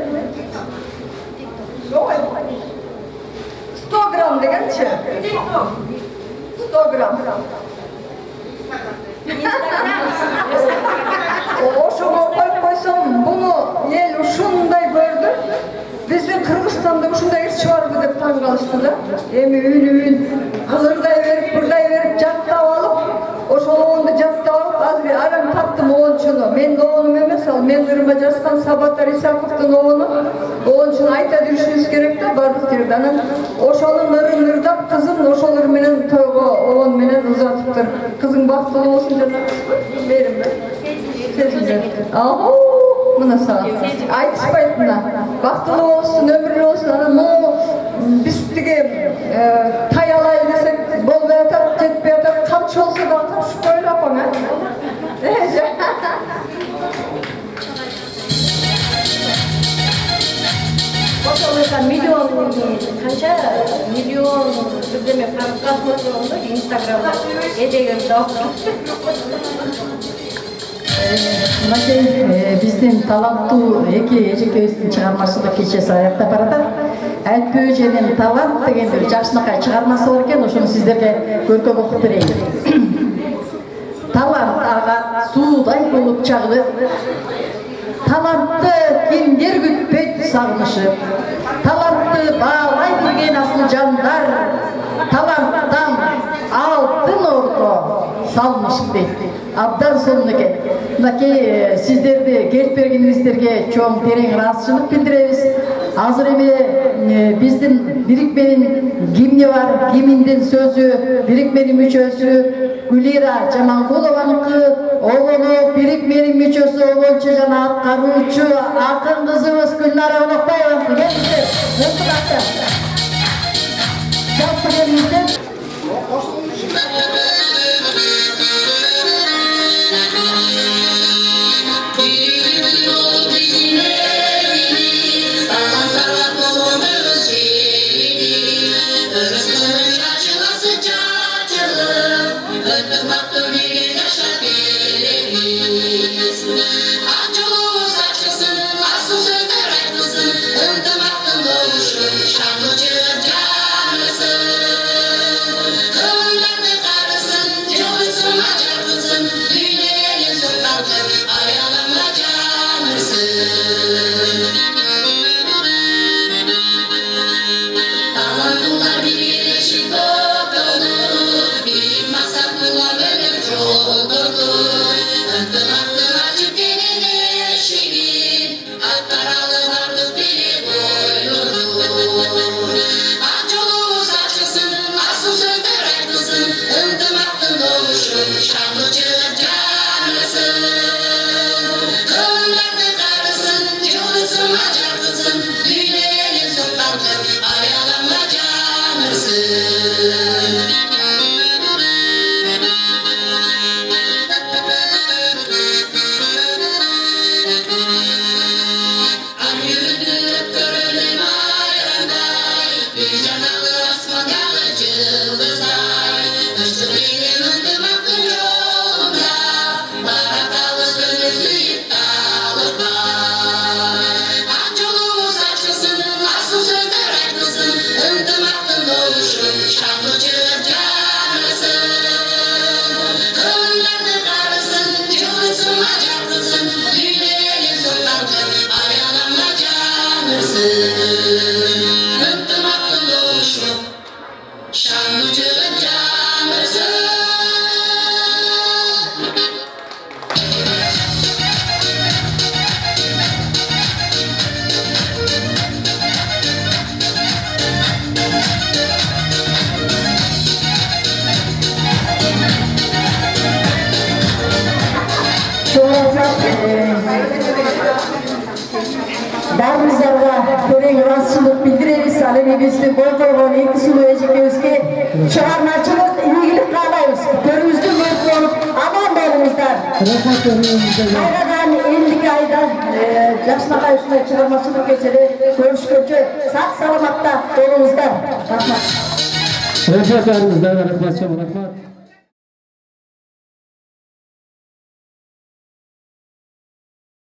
100 грамм дегенчи. 100 грамм. Ошого коюп койсом, буну эл ушундай көрдү. Биздин Кыргызстанда ушундай ырчы барбы деп таң калышты да. Эми үнүн ырдай берип, жаттап алып, ошол оонду жаттап алып, азыр араң таптым оончуну. Менин оонум эмес, ал менин ырыма жазган Сабатар Исаковдун оону. Оончуну айта жүрүшүбүз керек да бардык жерде. Анан ошонун ырын ырдап, кызым ошол ыр менен тойго оон менен узатыптыр. Кызың бактылуу болсун жанагы. Берим. Мына сага. Айтышпайт мына. Бактылуу болсун, өмүрлүү болсун. Анан могу биз тиги тай алайлы десек болбой атат, жетпей атат. Камчы болсо да камчы коелу апаң, а? Ошол миллион канча миллион бирдеме просмотр болду Инстаграмда. Эжеге Мынакей биздин таланттуу эки эжекебиздин чыгармачылык кечеси аяктап баратат. Айтпөө женин талант деген бир жакшынакай чыгармасы бар экен, ошону сиздерге көркөп окуп берейин. Талант ага суудай болуп чагылып, талантты кимдер күтпөйт сагынышып, талантты баалай билген асыл жандар, таланттан алтын ордо салмышып дейт. Абдан сонун экен. Мынакей сиздерди келип бергениңиздерге чоң терең ыраазычылык билдиребиз. Азыр эми биздин бирикменин гимни бар, гимниндин сөзү бирикменин мүчөсү Гүлира Жамангулованыкы, обону бирикменин мүчөсү обончу жана аткаруучу акын кызыбыз Гүлнара Онокбаеваныкы. Келиңиздер. Жалпы келиңиздер. Баарыңыздарга терең ыраазычылык билдиребиз. Ал эми бизди бой койгон эки сулуу эжекебизге чыгармачылык, ийгилик каалайбыз. Төрүбүздүн өрт болуп аман болуңуздар. Кайрадан элдик айда жакшынакай ушундай чыгармачылык кечеде көрүшкөнчө сак саламатта болуңуздар. Рахмат. Рахмат, рахмат.